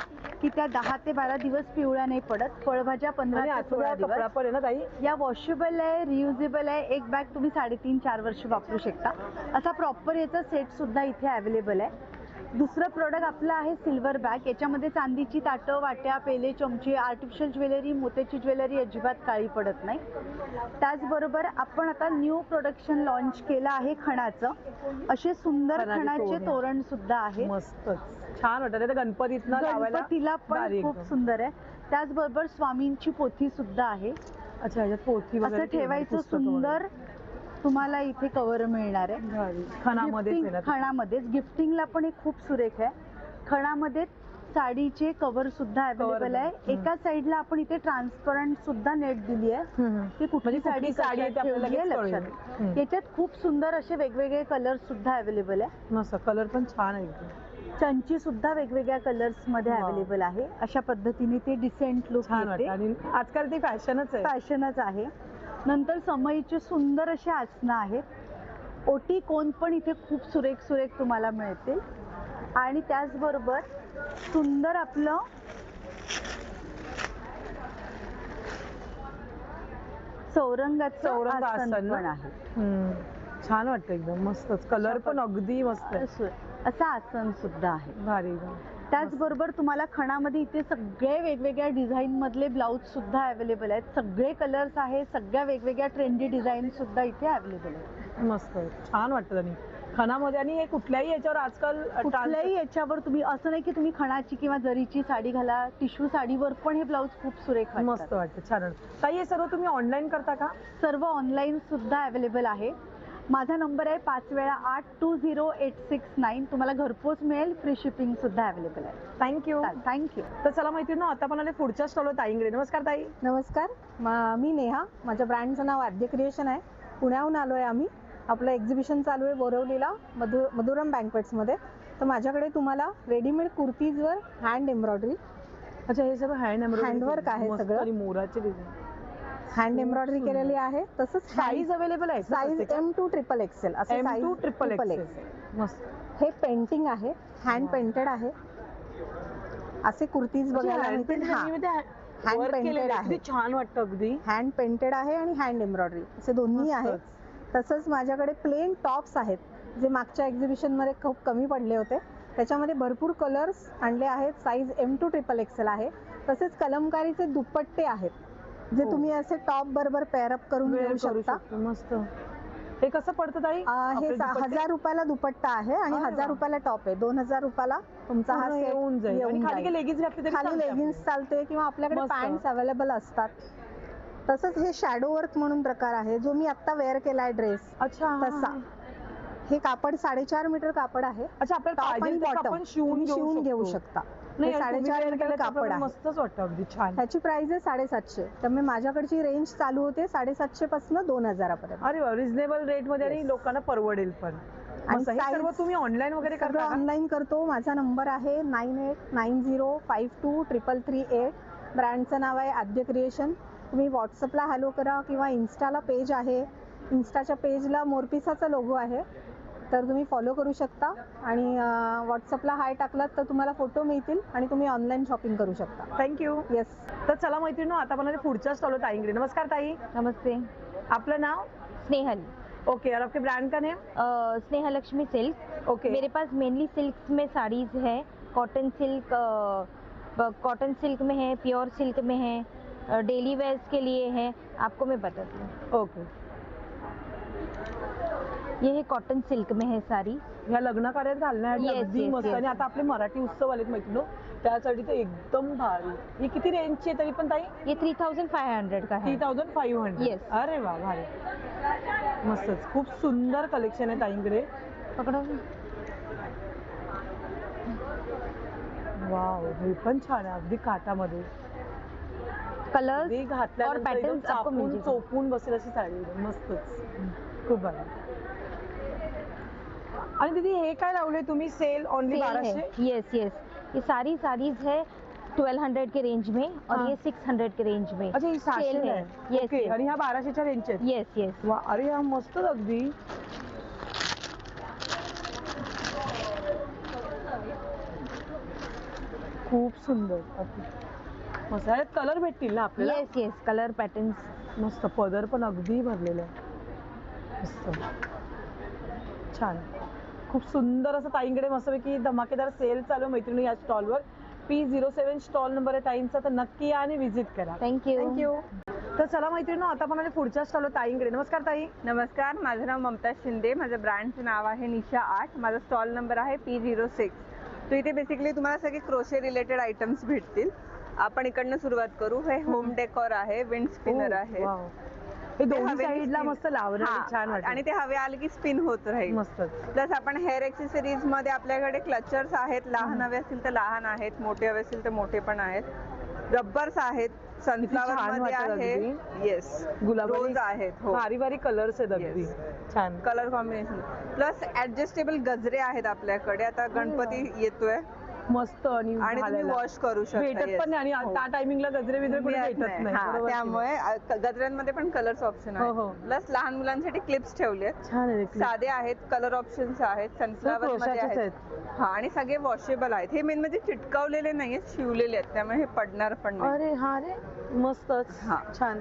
की त्या 10 ते 12 दिवस पिवळ्या नाही पडत. फळभाज्या 15 ते 16 कपडा दिवस. पण आहे ना ताई? या वॉशेबल आहे, रियुजेबल आहे. एक बॅग तुम्ही 3.5-4 वर्ष वापरू शकता. असा प्रॉपर याचा सेट सुद्धा इथे अवेलेबल आहे. दुसरं प्रोडक्ट आपलं आहे सिल्वर बॅग. याच्यामध्ये चांदीची ताटं, वाट्या, पेले, चमचे, आर्टिफिशियल ज्वेलरी, मोत्याची ज्वेलरी अजिबात काळी पडत नाही. त्याचबरोबर आपण आता न्यू प्रोडक्शन लॉन्च केलं आहे खणाचं. असे सुंदर खणाचे तोरण सुद्धा आहे. मस्तच छान वाटत. गणपतीतनं लावायला गणपतीला पण भारी खूप एकदम. सुंदर आहे. त्याचबरोबर स्वामींची पोथी सुद्धा आहे. अच्छा, ह्याच्यात पोथी असं वगैरे ठेवायचं पुस्तकं वगैरे. सुंदर तुम्हाला इथे कव्हर मिळणार आहे. भारी. खणामध्येच आहे ना ते? खणामध्येच. गिफ्टिंगला पण एक खूप सुरेख आहे. खणामध्ये साडीचे कव्हर सुद्धा अवेलेबल आहे. एका साईडला आपण इथे ट्रान्सपरंट सुद्धा नेट दिली आहे की कुठली म्हणजे कुठली साडी आहे ते कशात आपल्याला ठेवली आहे लगेच लक्षात. कळेल. याच्यात खूप सुंदर असे वेगवेगळे कलर सुद्धा अवेलेबल आहे. मस्त कलर पण छान आहे एकदम. चंची सुद्धा वेगवेगळ्या कलर्स मध्ये वाव. अवेलेबल आहे. अशा पद्धतीने ते डिसेंट लुक छान वाटतं आणि आजकाल ती फॅशनच आहे. फॅशनच आहे. नंतर समईचे सुंदर असे आसनं आहेत. ओटी कोण पण इथे खूप सुरेख तुम्हाला मिळतील. आणि त्याचबरोबर सुंदर आपलं चौरंगाचं आसन पण आहे. छान वाटतं एकदम. मस्तच. कलर पण अगदी मस्त आहे. असं आसन सुद्धा आहे. भारी. त्याचबरोबर तुम्हाला खणामध्ये इथे सगळे वेगवेगळ्या डिझाईन मधले ब्लाऊज सुद्धा अवेलेबल आहेत. सगळे कलर्स आहेत. सगळ्या वेगवेगळ्या ट्रेंडी डिझाईन सुद्धा इथे अवेलेबल आहेत. मस्त छान वाटतं त्यांनी खणामध्ये. आणि हे कुठल्याही याच्यावर आजकाल कुठल्याही याच्यावर तुम्ही असं नाही की तुम्ही खणाची किंवा जरीची साडी घाला, टिश्यू साडीवर पण हे ब्लाऊज खूप सुरेख वाटतात. मस्त वाटतं. छान वाटतं. ताई हे सर्व तुम्ही ऑनलाईन करता का? सर्व ऑनलाईन सुद्धा अवेलेबल आहे. माझा नंबर आहे 5 वेळा 820-869. तुम्हाला घरपोच मिळेल. फ्री शिपिंग सुद्धा अवेलेबल आहे. थँक्यू. थँक्यू. तर चला मैत्रिणी आता पण आले पुढच्या स्टॉल ताईंकडे. नमस्कार ताई. नमस्कार. मी नेहा. माझ्या ब्रँडचं नाव आद्य क्रिएशन आहे. पुण्याहून आलो आहे आम्ही. आपलं एक्झिबिशन चालू आहे बोरवलीला मधुरम बँक्वेट्समध्ये. तर माझ्याकडे तुम्हाला रेडीमेड कुर्तीजवर हँड एम्ब्रॉयडरी, अच्छा हे सगळं हँड Handwork आहे सगळं. आणि मोराचे डिझाईन. हँड एम्ब्रॉयडरी सुंदर. केलेली आहे. तसंच साईज अवेलेबल आहे साईज M2 XXL असे M2 size XXL. मस्त. हे पेंटिंग आहे, हँड पेंटेड आहे. असे कुर्तीज बघायला मिळतील. Hand वर्क painted केलेलं आहे. आहे. छान वाटतं अगदी. हँड पेंटेड आहे आणि हँड एम्ब्रॉयडरी असे दोन्ही मस्तच. आहेत. तसंच माझ्याकडे प्लेन टॉप्स आहेत जे मागच्या एक्झिबिशन मध्ये खूप कमी पडले होते. त्याच्यामध्ये भरपूर कलर्स आणले आहेत. साईज M2 XXL आहे. तसेच कलमकारीचे दुपट्टे आहेत जे हो. तुम्ही असे टॉप बरोबर पेअरअप करून Wear घेऊ करू शकता. शकतो. मस्त. हे कसं पडतं ताई? हे आपले दुपट्टे? 1000 रुपयाला दुपट्टा आहे आणि अरे 1000 वा. रुपयाला टॉप आहे. 2000 रुपयाला तुमचा हा पूर्ण सेट येऊन जाईल. आणि येऊन खाली जाईल. लेगिन्स घातली तरी खाली चालतं लेगिन्स चालते किंवा आपल्याकडे मस्त. पॅन्ट्स अवेलेबल असतात. तसंच हे शॅडो वर्क म्हणून प्रकार आहे जो मी आता वेअर केलाय ड्रेस अच्छा. तसा. हे कापड 4.5 मीटर कापड आहे. अच्छा आपल्याला टॉप आणि पाहिजे तसं बॉटम आपण शिवून शिवून घेऊ शकतो. शकता. नाही हे 4.5 मीटर कापड आहे. मस्तच वाटतं अगदी छान. ह्याची प्राइस आहे 750. त्यामुळे माझ्याकडची रेंज चालू होते 750 पासून 2000 पर्यंत. अरे वा रिझनेबल रेट मध्ये आणि Yes. लोकांना परवडेल पण. आणि मस्त. हे सर्व size तुम्ही ऑनलाईन वगैरे सगळं करता का? ऑनलाईन करतो. माझा नंबर आहे 9890523338. ब्रँडचं नाव आहे आद्य क्रिएशन. तुम्ही व्हॉट्सअपला हॅलो करा किंवा इन्स्टाला पेज आहे. इन्स्टाच्या पेजला मोरपिसाचा लोगो आहे तर तुम्ही फॉलो करू शकता आणि व्हॉट्सअपला हाय टाकलात तर तुम्हाला फोटो मिळतील आणि तुम्ही ऑनलाईन शॉपिंग करू शकता. थँक्यू. येस. तर चला मैत्रिणी आता आपण पुढच्या स्टॉल ताईंकडे. नमस्कार ताई. नमस्ते. आपलं नाव? स्नेहल. ओके और आपके ब्रांड का name? Sneha Lakshmi silk. Okay. मेरे पास मेनली सिल्क में साड़ीज है. कॉटन सिल्क में है, प्योर सिल्क में है, डेली वेयर्स के लिए है. आपको मैं बताती हूँ. ओके. ये है कॉटन सिल्क में है साड़ी. ह्या लग्न कार्यात घालण्यासाठी Yes, अगदी yes, मस्त. yes. आणि आता आपले मराठी उत्सव आलेत मैत्रिणी त्यासाठी तर एकदम भारी. ही किती रेंजची आहे तरी पण ताई? ये 3500 का है. 3500. Yes. अरे वा भारी. मस्तच. खूप सुंदर कलेक्शन आहे ताईंकडे. पकड़ो. वाव हे पण छान आहे अगदी काठामध्ये. कलर्स हे और घातल्यानंतर एकदम पैटर्न्स आपको मिल चापून जाएगी. चोपून बसेल अशी साडी आहे. मस्तच. खूप भारी. आणि दीदी हे काय लावले तुम्ही सेल ओनली सेल 1200? है. Yes yes. ये सारी साड़ीज है 1200 के रेंज में और हाँ. ये 600 के रेंज में. अच्छा ही 700 सेल है. आहे. Yes, okay. yes. आणि ह्या 1200च्या रेंजच्या आहेत. Yes yes. वा अरे हा मस्तच अगदी. खूप सुंदर अगदी. मस्त. यात कलर भेटतील ना आपल्याला? Yes yes. Colour patterns. मस्त. पदर पण अगदी भरलेला आहे. मस्त. छान. खूप सुंदर असं ताईंकडे मस्तपैकी धमाकेदार सेल चालू आहे मैत्रिणी या स्टॉलवर. P07 स्टॉल नंबर आहे ताईंचा तर नक्की या आणि व्हिजिट करा. थँक्यू. थँक्यू. तर चला मैत्रिणी आता आपण पुढच्या स्टॉलवर ताईंकडे. नमस्कार ताई. नमस्कार. माझं नाव ममता शिंदे. माझं ब्रँडचं नाव आहे निशा आर्ट. माझा स्टॉल नंबर आहे P06. तो इथे बेसिकली तुम्हाला सगळे क्रोशे रिलेटेड आयटम्स भेटतील. आपण इकडनं सुरुवात करू. हे होम डेकोर आहे, विंड स्पिनर आहे. वाव. हे दोन्ही हवेने साईडला spin. मस्त लावणार हा, छान वाटतं. आणि ते हवे आले की स्पिन होत राहील. मस्त. प्लस आपण हेअर एक्सेसरीज मध्ये आपल्याकडे क्लचर्स आहेत. लहान हवे असतील तर लहान आहेत, मोठे हवे असतील तर मोठे पण आहेत. रब्बर्स आहेत, सनफ्लावर छान मध्ये वाटतं आहे. अगदी. येस. गुलाबी रोज आहेत. हो. भारी भारी कलर्स आहेत अगदी. छान. कलर कॉम्बिनेशन प्लस ऍडजस्टेबल गजरे आहेत आपल्याकडे. आता गणपती येतोय मस्त आणि तुम्ही घालायला. वॉश करू शकता. भेटत yes. पण नाही आणि हो. त्या टायमिंगला गजरे बिजरे कुठे मिळत भेटत नाही. हा, बरोबर की नाही? त्यामुळे गजऱ्यांमध्ये पण कलर्स ऑप्शन हो, हो. आहे. प्लस लहान मुलांसाठी क्लिप्स ठेवले आहेत. छान आहे clip. साधे आहेत, कलर ऑप्शन्स आहेत, सनफ्लावर मध्ये क्रोशाचेच आहेत. हा, आणि सगळे वॉशेबल आहेत. हे मेन म्हणजे चिटकवलेले नाहीयेत, शिवलेले आहेत, त्यामुळे हे पडणार पण नाही. अरे हा रे मस्तच. हा. छान.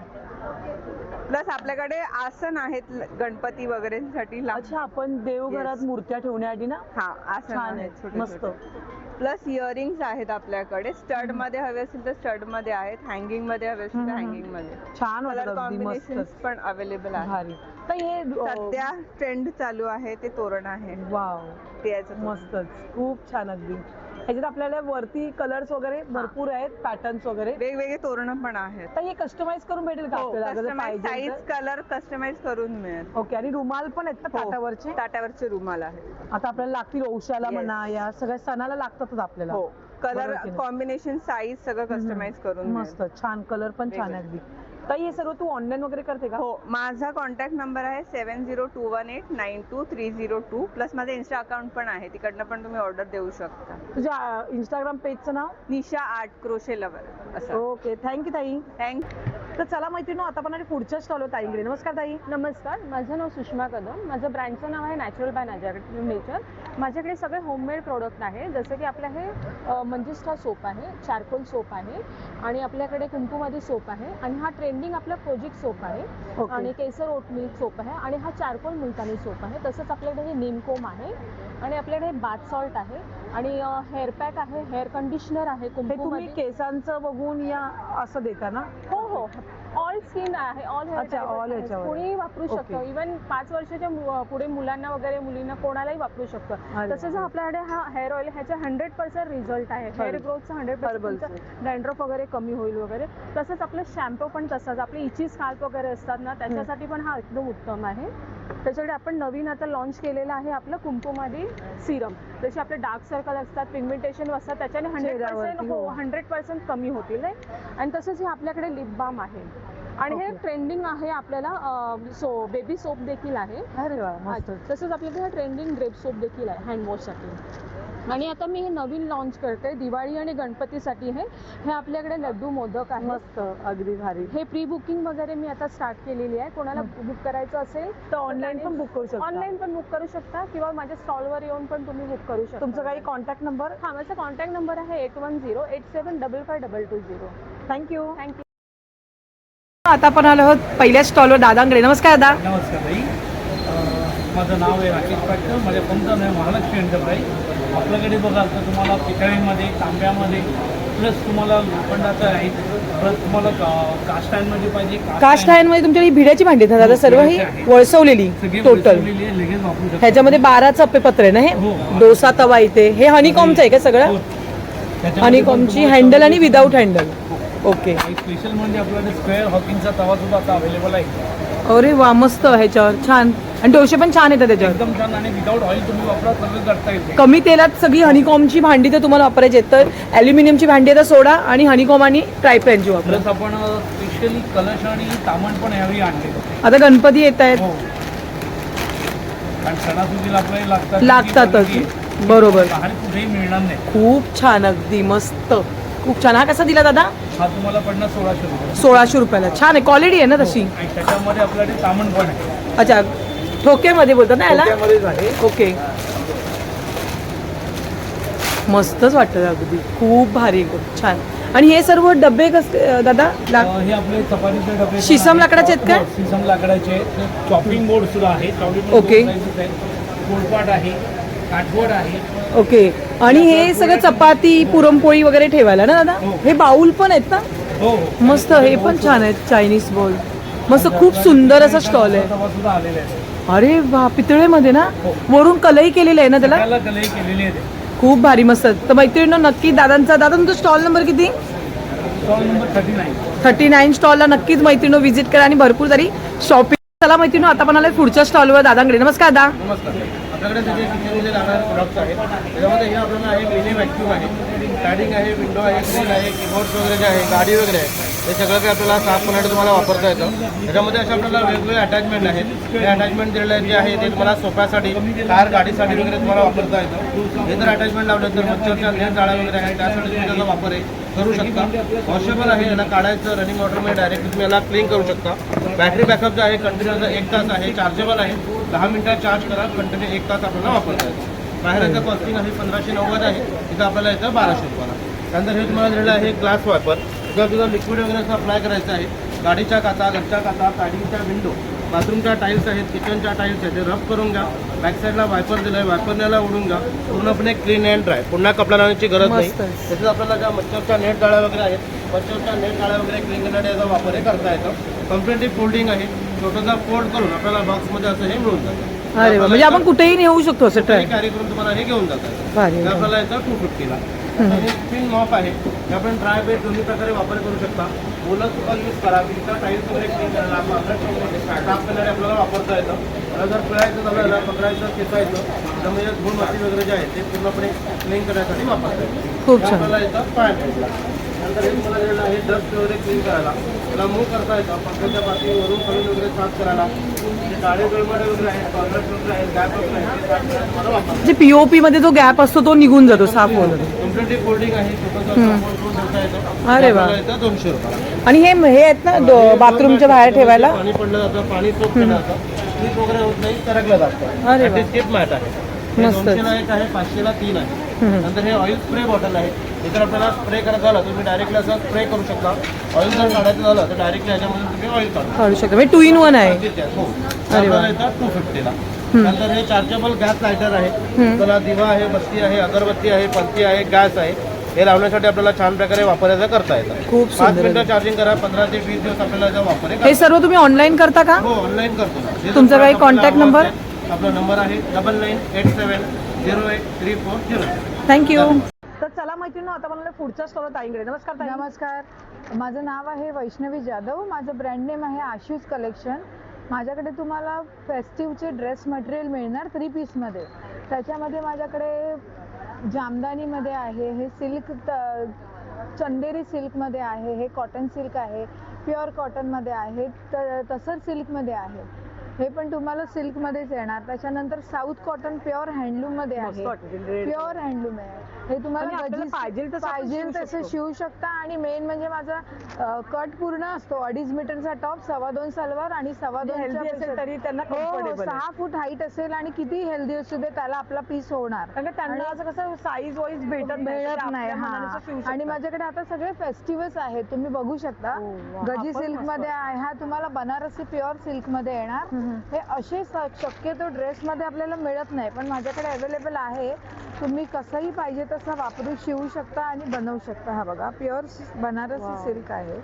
प्लस आपल्याकडे आसन आहेत गणपती वगैरेसाठी. अच्छा आपण देवघरात Yes. मूर्त्या ठेवण्यासाठी ना. हा, आसन छान आहेत आहे. छोटे मस्त. छोटे. प्लस इयरिंग्स आहेत आपल्याकडे. स्टड मध्ये हवे असतील तर स्टड मध्ये आहेत, हँगिंग मध्ये हवे असतील तर हँगिंग मध्ये. छान कलर वाटत अगदी कॉम्बिनेशन मस्त. पण अवेलेबल आहे. भारी. तर हे सध्या ट्रेंड चालू आहे ते तोरण आहे. वाव ते याचं तोरण. मस्तच. खूप छान अगदी. ह्याच्यात आपल्याला वरती कलर्स वगैरे भरपूर आहेत, पॅटर्न्स वगैरे. वेगवेगळे तोरण पण आहेत. तर हे कस्टमाइज करून भेटेल का आपल्याला अगर कस्टमाइज पाहिजे साईज कलर कस्टमाइज करून मिळेल. ओके. आणि रुमाल पण आहेत ना हो. ताटावरचे? ताटावरचे रुमाल आहेत. आता आपल्याला लागतील औषधाला Yes. म्हणा या सगळ्या सणाला लागतातच आपल्याला. हो. कलर बरोबर की नाही? कॉम्बिनेशन साईज सगळं कस्टमाइज करून मिळेल. मस्त. छान. कलर पण छान आहे वेगळे. अगदी. ताई हे सर्व तू ऑनलाईन वगैरे करते का? हो, माझा कॉन्टॅक्ट नंबर आहे 7021892302 प्लस माझं इन्स्टा अकाउंट पण आहे, तिकडनं पण तुम्ही ऑर्डर देऊ शकता. तुझ्या इंस्टाग्राम पेजचं नाव? निशा आर्ट क्रोशे लवर असं. ओके, थँक्यू ताई. तर चला मैत्रिणी, आता पण पुढच्या स्टॉलवर ताईंकडे. नमस्कार ताई. नमस्कार, माझं नाव सुषमा कदम. माझं ब्रँडचं नाव आहे नॅचरल बाय नेचर. माझ्याकडे सगळे होममेड प्रोडक्ट आहे, जसं की आपलं हे मंजिस्टा सोप आहे, चारकोल सोप आहे आणि आपल्याकडे कुंकुमादी सोप आहे आणि हा ट्रेंडिंग आपला प्रोजेक्ट सोप आहे आणि केसर ओट मिल्क सोप आहे आणि हा चारकोल मुलतानी सोप आहे. तसंच आपल्याकडे हे नीमकोम आहे आणि आपल्याकडे बाथ सॉल्ट आहे आणि हेअर पॅक आहे, हेअर कंडिशनर आहे. तुम्ही केसांचं बघून या असं देता ना? हो हो, ऑल स्किन आहे, ऑल हेअर कोणीही वापरू शकतं. इव्हन 5 वर्षाच्या पुढे मुलांना वगैरे मुलींना कोणालाही वापरू शकतं. तसंच आपल्याकडे हा हेअर ऑइल, ह्याचा 100% रिझल्ट आहे. हेअर ग्रोथचा 100% डॅन्ड्रफ वगैरे कमी होईल वगैरे. तसंच आपलं शॅम्पू पण तसंच, आपले इची स्काल्प वगैरे असतात ना, त्याच्यासाठी पण हा एकदम उत्तम आहे. त्याच्याकडे आपण नवीन आता लॉन्च केलेलं आहे आपलं कुंकुमादी सिरम. जसे आपले डार्क सर्कल असतात, पिगमेंटेशन असतात, त्याच्याने 100% कमी होतील. आणि तसंच हे आपल्याकडे लिप बाम आहे आणि हे ट्रेंडिंग आहे आपल्याला बेबी सोप देखील आहे. अरे वा, तसंच आपल्याकडे ट्रेंडिंग ग्रेप सोप देखील आहे हँडवॉशसाठी. आणि आता मी हे नवीन लॉन्च करते दिवाळी आणि गणपतीसाठी. हे आपल्याकडे लड्डू मोदक आहे. मस्त, अगदी भारी. हे प्री बुकिंग वगैरे मी आता स्टार्ट केलेली आहे. कोणाला बुक करायचं असेल तर ऑनलाईन पण बुक करू शकता. ऑनलाईन पण बुक करू शकता किंवा माझ्या स्टॉलवर येऊन पण तुम्ही बुक करू शकता. तुमचा काही कॉन्टॅक्ट नंबर? हा, माझा कॉन्टॅक्ट नंबर आहे 8108755220. थँक्यू. थँक्यू. आता आपण आलो आहोत पहिल्या स्टॉलवर दादांकडे. नमस्कार दादा. नमस्कार ताई, माझं नाव आहे राकेश पाटकर. माझ्या पंपचं नाव आहे महालक्ष्मी एंटरप्राइज. आपल्याकडे बघाल तर तुम्हाला पितळेमध्ये, तांब्यामध्ये प्लस तुम्हाला लोखंडाचं आहे, प्लस तुम्हाला कास्ट आयर्नमध्ये पाहिजे. कास्ट आयर्नमध्ये तुमच्याकडे भिड्याची भांडी आहेत दादा, सर्व ही वळसवलेली टोटल. लगेच वापरू शकतो. ह्याच्यामध्ये 12 चप्पे पत्र आहे ना. हे डोसा तवा इथे. हे हनीकॉमचं आहे का सगळं? हनीकॉमची हँडल आणि विदाऊट हँडल. ओके. स्पेशल म्हणजे आपल्याकडे स्क्वेअर हॉकिंगचा तवा सुद्धा आता अवेलेबल आहे. अरे वा, मस्त. ह्याच्यावर छान आणि डोसे पण छान येतात त्याच्यावर. एकदम छान आणि विदाऊट ऑइल तुम्ही वापरा, सगळं करता येते. कमी तेलात सगळी हनीकॉमची भांडी तर तुम्हाला वापरायची आहेत. तर ॲल्युमिनियमची भांडी आता सोडा आणि हनीकॉम आणि ट्रायपॅनची वापरा. प्लस आपण स्पेशली कलश आणि तामण पण यावेळी आणले. आता गणपती येत आहेत. कारण सणासुदीला आपल्याला लागतातच. बरोबर. बाहेर कुठेही मिळणार नाही. खूप छान, अगदी मस्त, खूप छान. हा कसा दिला दादा? हा तुम्हाला पडणार 1600 रुपये. 1600 रुपयाला. छान आहे, क्वालिटी आहे ना तशी. आणि त्याच्यामध्ये आपल्याकडे तामण पण आहे. अच्छा, ठोक्यामध्ये बोलतात ना याला? ठोक्यामध्येच आहे. ओके. मस्तच वाटतं अगदी, खूप भारी, खूप छान. आणि हे सर्व डबे कसले दादा? हे आपले चपातीचे डबे शीसम लाकडाचे आहेत का? शीसम लाकडाचे. चॉपिंग बोर्ड सुद्धा आहे. ओके. पोळपाट आहे, काठबोर्ड आहे. ओके. आणि हे सगळं चपाती, पुरणपोळी वगैरे ठेवायला ना दादा? हे बाउल पण आहेत ना? हो. मस्त, हे पण छान आहेत, चायनीज बाउल. मस्त, खूप सुंदर असा स्टॉल आहे. अरे वा, पितळेमध्ये ना? वरून कलई केलेली आहे ना त्याला? कलई केलेली आहे. खूप भारी, मस्त. तर मैत्रिणींनो, नक्की दादा तुमचा स्टॉल नंबर किती? स्टॉल नंबर 39 स्टॉलला नक्कीच मैत्रिणींनो व्हिजिट करा आणि भरपूर सारी शॉपिंग. चला मैत्रिणींनो, आता पण आलोय पुढच्या स्टॉलवर दादांकडे. नमस्कार दादा. नमस्कार. आपल्याकडे सगळे किचनमध्ये लागणारे प्रोडक्ट्स आहेत. त्याच्यामध्ये हे आपल्याला आहे मिनी व्हॅक्यूम आहे, पॅडिंग आहे, विंडो आहे, ग्रिल आहे, कीबोर्ड वगैरे जे आहे, गाडी वगैरे आहे, हे सगळं काही आपल्याला साफ करण्यासाठी तुम्हाला वापरता येतं. त्याच्यामध्ये अशा आपल्याला वेगवेगळे अटॅचमेंट आहेत. हे अटॅचमेंट दिलेले जे आहे ते तुम्हाला सोफ्यासाठी, कार गाडीसाठी वगैरे तुम्हाला वापरता येतं. हे जर अटॅचमेंट लावलं तर मच्छरच्या नेट जाळ्या वगैरे आहे, त्यासाठी तुम्ही त्याचा वापर करू शकता. वॉशेबल आहे, याला काढायचं, रनिंग वॉटरमध्ये डायरेक्ट तुम्ही याला क्लीन करू शकता. बॅटरी बॅकअप जे आहे कंटिन्यूचा 1 तास आहे, चार्जेबल आहे. 10 मिनिटात चार्ज करा, कंटिन्यू 1 तास आपल्याला वापरता येतं. बाहेरचं कॉस्टिंग आहे 1590 आहे, इथं आपल्याला येतं 1200 रुपयाला. त्यानंतर हे तुम्हाला दिलेलं आहे ग्लास वापर. जर तुझं लिक्विड वगैरे असं अप्लाय करायचं आहे, गाडीच्या काचा, घरच्या काचा, पॅडिंगच्या विंडो, बाथरूमच्या टाईल्स आहेत, किचनच्या टाईल्स आहेत, ते रब करून घ्या. बॅक साईडला वायपर दिलं आहे, वायपरण्याला उडून घ्या. पूर्णपणे क्लीन अँड ड्राय, पुन्हा कपडा लावण्याची गरज नाही. तसेच आपल्याला ज्या मच्छरच्या नेट जाळ्या वगैरे आहेत, मच्छरच्या नेट जाळ्या वगैरे क्लीन करण्यासाठी याचा वापर करता येतो. कम्प्लिटली फोल्डिंग आहे, छोटासा फोल्ड करून आपल्याला बॉक्समध्ये असं हे मिळून जातं. अरे वा, म्हणजे आपण कुठेही नेऊ शकतो असं ट्राय कॅरी करून तुम्हाला हे घेऊन जातात. आपल्याला येतं 250ला. स्पिन मॉप आहे, हे आपण ड्राय बेस दोन्ही प्रकारे वापर करू शकता. ओला सुद्धा यूज करा, तुमचा टाईल्स वगैरे क्लीन करायला साफ करण्यासाठी आपल्याला वापरता येतं. मला जर पिळायचं आपल्याला पकडायचं, खेचायचं, त्यामुळे धूळ माती वगैरे जे आहे ते पूर्णपणे क्लीन करण्यासाठी वापरता येतं. खूप छान. आपल्याला येतं 500ला. नंतर हे तुम्हाला दिलेलं आहे डस्ट वगैरे क्लीन करायला. त्याला मूव करता येतं. पकडच्या पाठी वरून खालून वगैरे साफ करायला जे काळे गळमट वगैरे आहेत, कॉर्नर्स वगैरे आहेत, गॅप वगैरे आहेत, ते साफ करायला तुम्हाला वापरता जे पीओपी मध्ये जो गॅप असतो तो निघून जातो, साफ होतो. कम्प्लिटली फोल्डिंग आहे. छोटंसं समोर करून ठेवता येतं. अरे वा. आपल्याला येतं 200 रुपयाला. आणि हे आहेत ना बाथरूमच्या बाहेर ठेवायला. पाणी पडलं जातं, पाणी सोप केलं जातं, स्लीप वगैरे होत नाही, सरकलं जातं. अरे वा. स्किप मॅट आहे. मस्तच. 200ला एक आहे, 500ला 3 आहे. नंतर हे ऑइल स्प्रे बॉटल आहे. जर आपल्याला स्प्रे करायचं झालं तुम्ही डायरेक्टली असं स्प्रे करू शकता. ऑइल जर काढायचं झालं तर डायरेक्टली ह्याच्यामध्ये तुम्ही ऑइल काढू शकता. म्हणजे 2 in 1 आहे. हो. अरे वा. आपल्याला येतं 250ला. नंतर हे चार्जेबल गॅस लायटर आहे. त्याला दिवा आहे, बत्ती आहे, अगरबत्ती आहे, पणती आहे, गॅस आहे. हे लावण्यासाठी आपल्याला छान प्रकारे वापरायचं करता येतं. खूप 5 सुंदर मिनिटं चार्जिंग करा, 15 ते 20 दिवस आपल्याला याचा वापर आहे. हे सर्व तुम्ही ऑनलाईन करता का? हो, ऑनलाईन करतो. तुमचा काही कॉन्टॅक्ट नंबर? आपला नंबर आहे 9987083407. थँक्यू. तर चला मैत्रिणी, आता मला पुढचा स्टॉल ताईंकडे. नमस्कार ताई. नमस्कार, माझं नाव आहे वैष्णवी जाधव. माझं ब्रँड नेम आहे आशूज कलेक्शन. माझ्याकडे तुम्हाला फेस्टिवचे ड्रेस मटेरियल मिळणार 3 पीसमध्ये. त्याच्यामध्ये माझ्याकडे जामदानीमध्ये आहे, हे सिल्क चंदेरी सिल्कमध्ये आहे, हे कॉटन सिल्क आहे, प्युअर कॉटनमध्ये आहे, तसर सिल्कमध्ये आहे. हे पण तुम्हाला सिल्कमध्येच येणार. त्याच्यानंतर साऊथ कॉटन प्युअर हँडलूममध्ये आहे, प्युअर हँडलूम आहे. हे तुम्हाला पाहिजे तसं शिवू शकता. आणि मेन म्हणजे माझा कट पूर्ण असतो. 2.5 मीटरचा टॉप, 2.25 सलवार आणि 2.25 तरी त्यांना 6 फूट हाईट असेल आणि किती हेल्दी असू दे त्याला आपला पीस होणार. त्यांना असं कसं साईज वाईज भेटत नाही. आणि माझ्याकडे आता सगळे फेस्टिवल्स आहेत, तुम्ही बघू शकता. गजी सिल्क मध्ये आहे, हा तुम्हाला बनारसी प्युअर सिल्क मध्ये येणार. हे असे शक्यतो ड्रेस मध्ये आपल्याला मिळत नाही, पण माझ्याकडे अवेलेबल आहे. तुम्ही कसंही पाहिजे तसं वापरू, शिवू शकता आणि बनवू शकता. हा बघा, प्युअर बनारसी सिल्क आहे.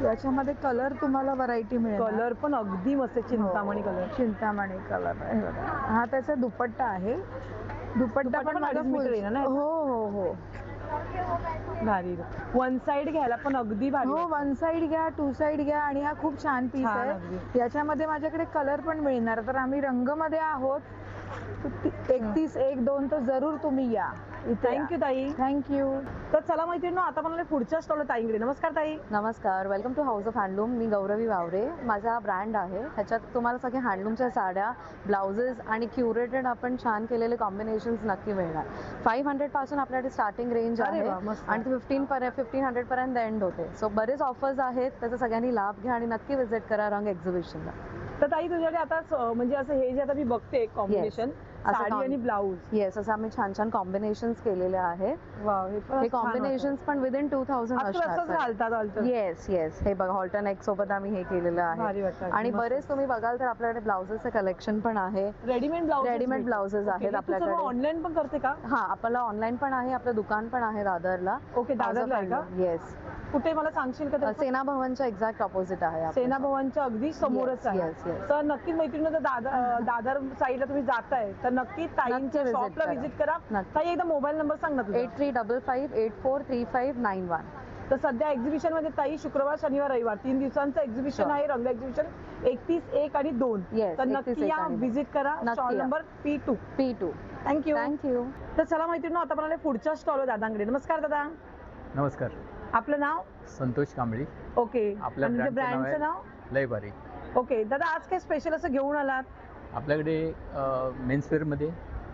याच्यामध्ये कलर तुम्हाला व्हरायटी मिळेल. कलर पण अगदी मस्त, चिंतामणी कलर. चिंतामणी कलर आहे बघा. हा त्याचा दुपट्टा आहे. दुपट्टा पण माझा फुल. हो. भारी. 1 साइड घ्यायला पण अगदी भारी. हो, 1 साइड घ्या, 2 साइड घ्या. आणि हा खूप छान पीस आहे. याच्यामध्ये माझ्याकडे कलर पण मिळणार. तर आम्ही रंगमध्ये आहोत. 31, 1, 2 तर जरूर तुम्ही या. थँक्यू ताई. थँक्यू. तर चला मैत्रिणी, आता मला पुढच्या स्टॉल ताईंकडे. नमस्कार ताई. नमस्कार, welcome to house of handloom. मी गौरवी वावरे. माझा ब्रँड आहे. ह्याच्यात तुम्हाला सगळे हँडलूमच्या साड्या, ब्लाउजेस आणि क्युरेटेड आपण छान केलेले कॉम्बिनेशन्स नक्की मिळणार. 500 पासून आपल्याकडे स्टार्टिंग रेंज आहे आणि 1500 पर्यंत एंड होते. सो बरेच ऑफर्स आहेत, त्याचा सगळ्यांनी लाभ घ्या आणि नक्की व्हिजिट करा रंग एक्झिबिशनला. तर ताई, तुझ्याकडे आता म्हणजे असं हे जे आता मी बघते कॉम्बिनेशन साडी आणि ब्लाउज, येस, असं आम्ही छान छान कॉम्बिनेशन्स केलेले आहेत. हे कॉम्बिनेशन्स पण विदिन 2000 असतात. येस. हे बघा, हॉल्टर नेक सोबत आम्ही हे केलेलं आहे. आणि बरेच तुम्ही बघाल तर आपल्याकडे ब्लाउजेसचं कलेक्शन पण आहे. रेडीमेड ब्लाउजेस आहेत आपल्याकडे. ऑनलाईन पण करते का? हा, आपल्याला ऑनलाईन पण आहे. आपलं दुकान पण आहे दादरला. ओके, दादरला आहे का? येस. कुठे मला सांगशील का? सेना भवनच्या एक्झॅक्ट ऑपोजिट आहे. सेना भवनच्या अगदी समोरच आहे. तर नक्की मैत्रिणी, दादर साईडला तुम्ही जाताय तर नक्की ताईंच्या शॉपला व्हिजिट करा. ताई, एकदा मोबाईल नंबर सांग ना तुझा. 8355843591. तर सध्या एक्झिबिशन मध्ये ताई शुक्रवार, शनिवार, रविवार 3 दिवसांचं एक्झिबिशन आहे. रंग एक्झिबिशन 31, 1 आणि 2. तर नक्की या, व्हिजिट करा. Stall number P2. थँक्यू. तर चला मैत्रिणी, आता मला पुढच्या स्टॉल दादांकडे. नमस्कार दादा. नमस्कार. आपलं नाव? संतोष कांबळी. ओके. आपल्या ब्रँडचं नाव? लयबारी. ओके दादा, आज काय स्पेशल असं घेऊन आलात? आपल्याकडे मेन्सवेअर मध्ये,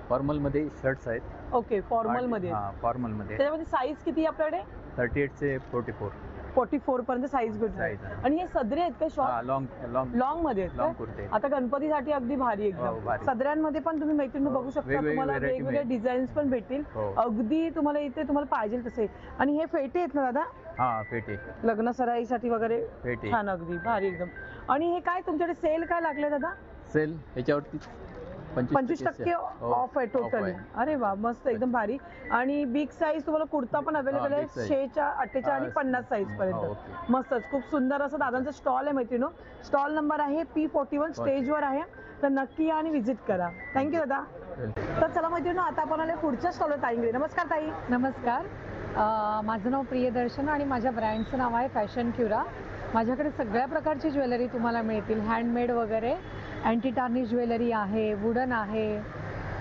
फॉर्मल मध्ये शर्ट्स आहेत. ओके, फॉर्मल मध्ये. फॉर्मल मध्ये. त्याच्यामध्ये साईज किती आहे आपल्याकडे? 38 से 44 पर्यंत साईज भेटते. आणि हे सदरे आहेत का शॉर्ट? लॉंग मध्ये आहेत. आता गणपतीसाठी अगदी भारी एकदम. सदऱ्यांमध्ये पण तुम्ही मैत्रिणी बघू शकता. तुम्हाला वेगवेगळे डिझाईन्स पण भेटतील. अगदी तुम्हाला इथे तुम्हाला पाहिजे तसे. आणि हे फेटे आहेत ना दादा? हा, फेटे. लग्न सराईसाठी वगैरे फेटे. छान, अगदी भारी एकदम. आणि हे काय तुमच्याकडे सेल काय लागले दादा? सेल याच्यावरती 25% ऑफ आहे टोटली. अरे वा, मस्त, एकदम भारी. आणि बिग साईज तुम्हाला कुर्ता पण अवेलेबल आहे. 6, 48 आणि 50 साईज पर्यंत. मस्तच, खूप सुंदर असं दादांचं स्टॉल आहे मैत्रिणी. स्टॉल नंबर आहे P41, स्टेजवर आहे. तर नक्की या आणि व्हिजिट करा. थँक्यू दादा. तर चला मैत्रिणी, आता आपण पुढच्या स्टॉलवर ताईंकडे. नमस्कार ताई. नमस्कार. माझं नाव प्रियदर्शन आणि माझ्या ब्रँडचं नाव आहे फॅशन क्युरा. माझ्याकडे सगळ्या प्रकारची ज्वेलरी तुम्हाला मिळतील. हँडमेड वगैरे, अँटी टार्निश ज्वेलरी आहे, वुडन आहे,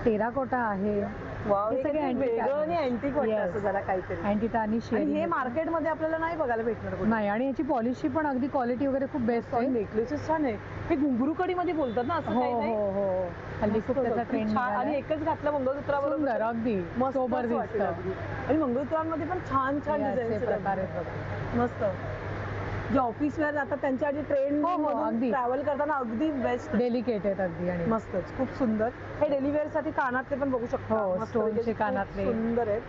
टेराकोटा आहे, वाव, हे हे सगळे काहीतरी antique वेगळं आणि आहे. अँटिक वाटतं Yes. असं जरा काहीतरी. अँटिक आणि आणि शेअरिंग हे आहे. मार्केटमध्ये आपल्याला नाही बघायला भेटणार कुठे. नाही, आणि याची पॉलिशी पण अगदी क्वालिटी वगैरे खूप बेस्ट आहे. नेकलेसेस छान आहे. हे घुंगरू कडीमध्ये बोलतात ना असं हो काही नाही. हो हो हल्ली खूप त्याचा खूप ट्रेंड छान. आणि एकच घातलं मंगळसूत्राबरोबर सुंदर अगदी मस्त सोबर असं वाटेल दिसतं. अगदी. आणि मंगळसूत्रांमध्ये पण छान छान हे असे डिझाईन्स प्रकार आहेत बघा. मस्त. जे ऑफिस वेअर जातात त्यांच्यासाठी ट्रेन हो, हो, अगदी. ट्रॅव्हल करताना अगदी बेस्ट. डेलिकेट आहेत अगदी आणि मस्तच, खूप सुंदर. हे डेली वेअर साठी कानातले पण बघू शकता. हो, मस्त स्टोनचे पैकी खूप कानातले. सुंदर आहेत.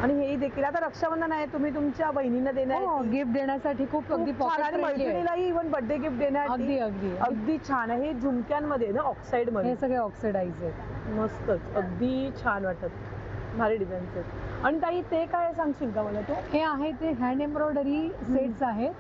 आणि हेही देखील आता रक्षाबंधन आहे, तुम्ही तुमच्या बहिणींना देणार गिफ्ट देण्यासाठी खूप अगदी खूप छान. pocket आणि friendly आहे. मैत्रिणीलाही इव्हन बर्थडे गिफ्ट देण्यासाठी अगदी अगदी अगदी छान आहे. हे झुमक्यांमध्ये ना ऑक्साईड मध्ये हे सगळे ऑक्सिडाइज आहेत. मस्तच, अगदी छान वाटत. भारी डिझाईन्स आहेत. आणि ताई ते काय सांगशील का मला तू? हे आहे ते हँड एम्ब्रॉयडरी सेट्स आहेत.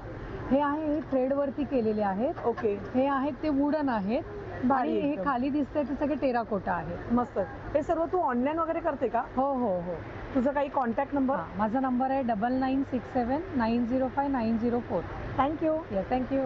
हे आहे हे थ्रेड वरती केलेले आहेत. ओके. हे आहेत ते वुडन आहेत. भारी आणि हे एकदम. खाली दिसतंय ते सगळे टेराकोटा आहेत. मस्त. हे सर्व तू ऑनलाईन वगैरे करते का? हो हो हो. तुझा काही कॉन्टॅक्ट नंबर? माझा नंबर आहे 9967905904. थँक्यू. थँक्यू.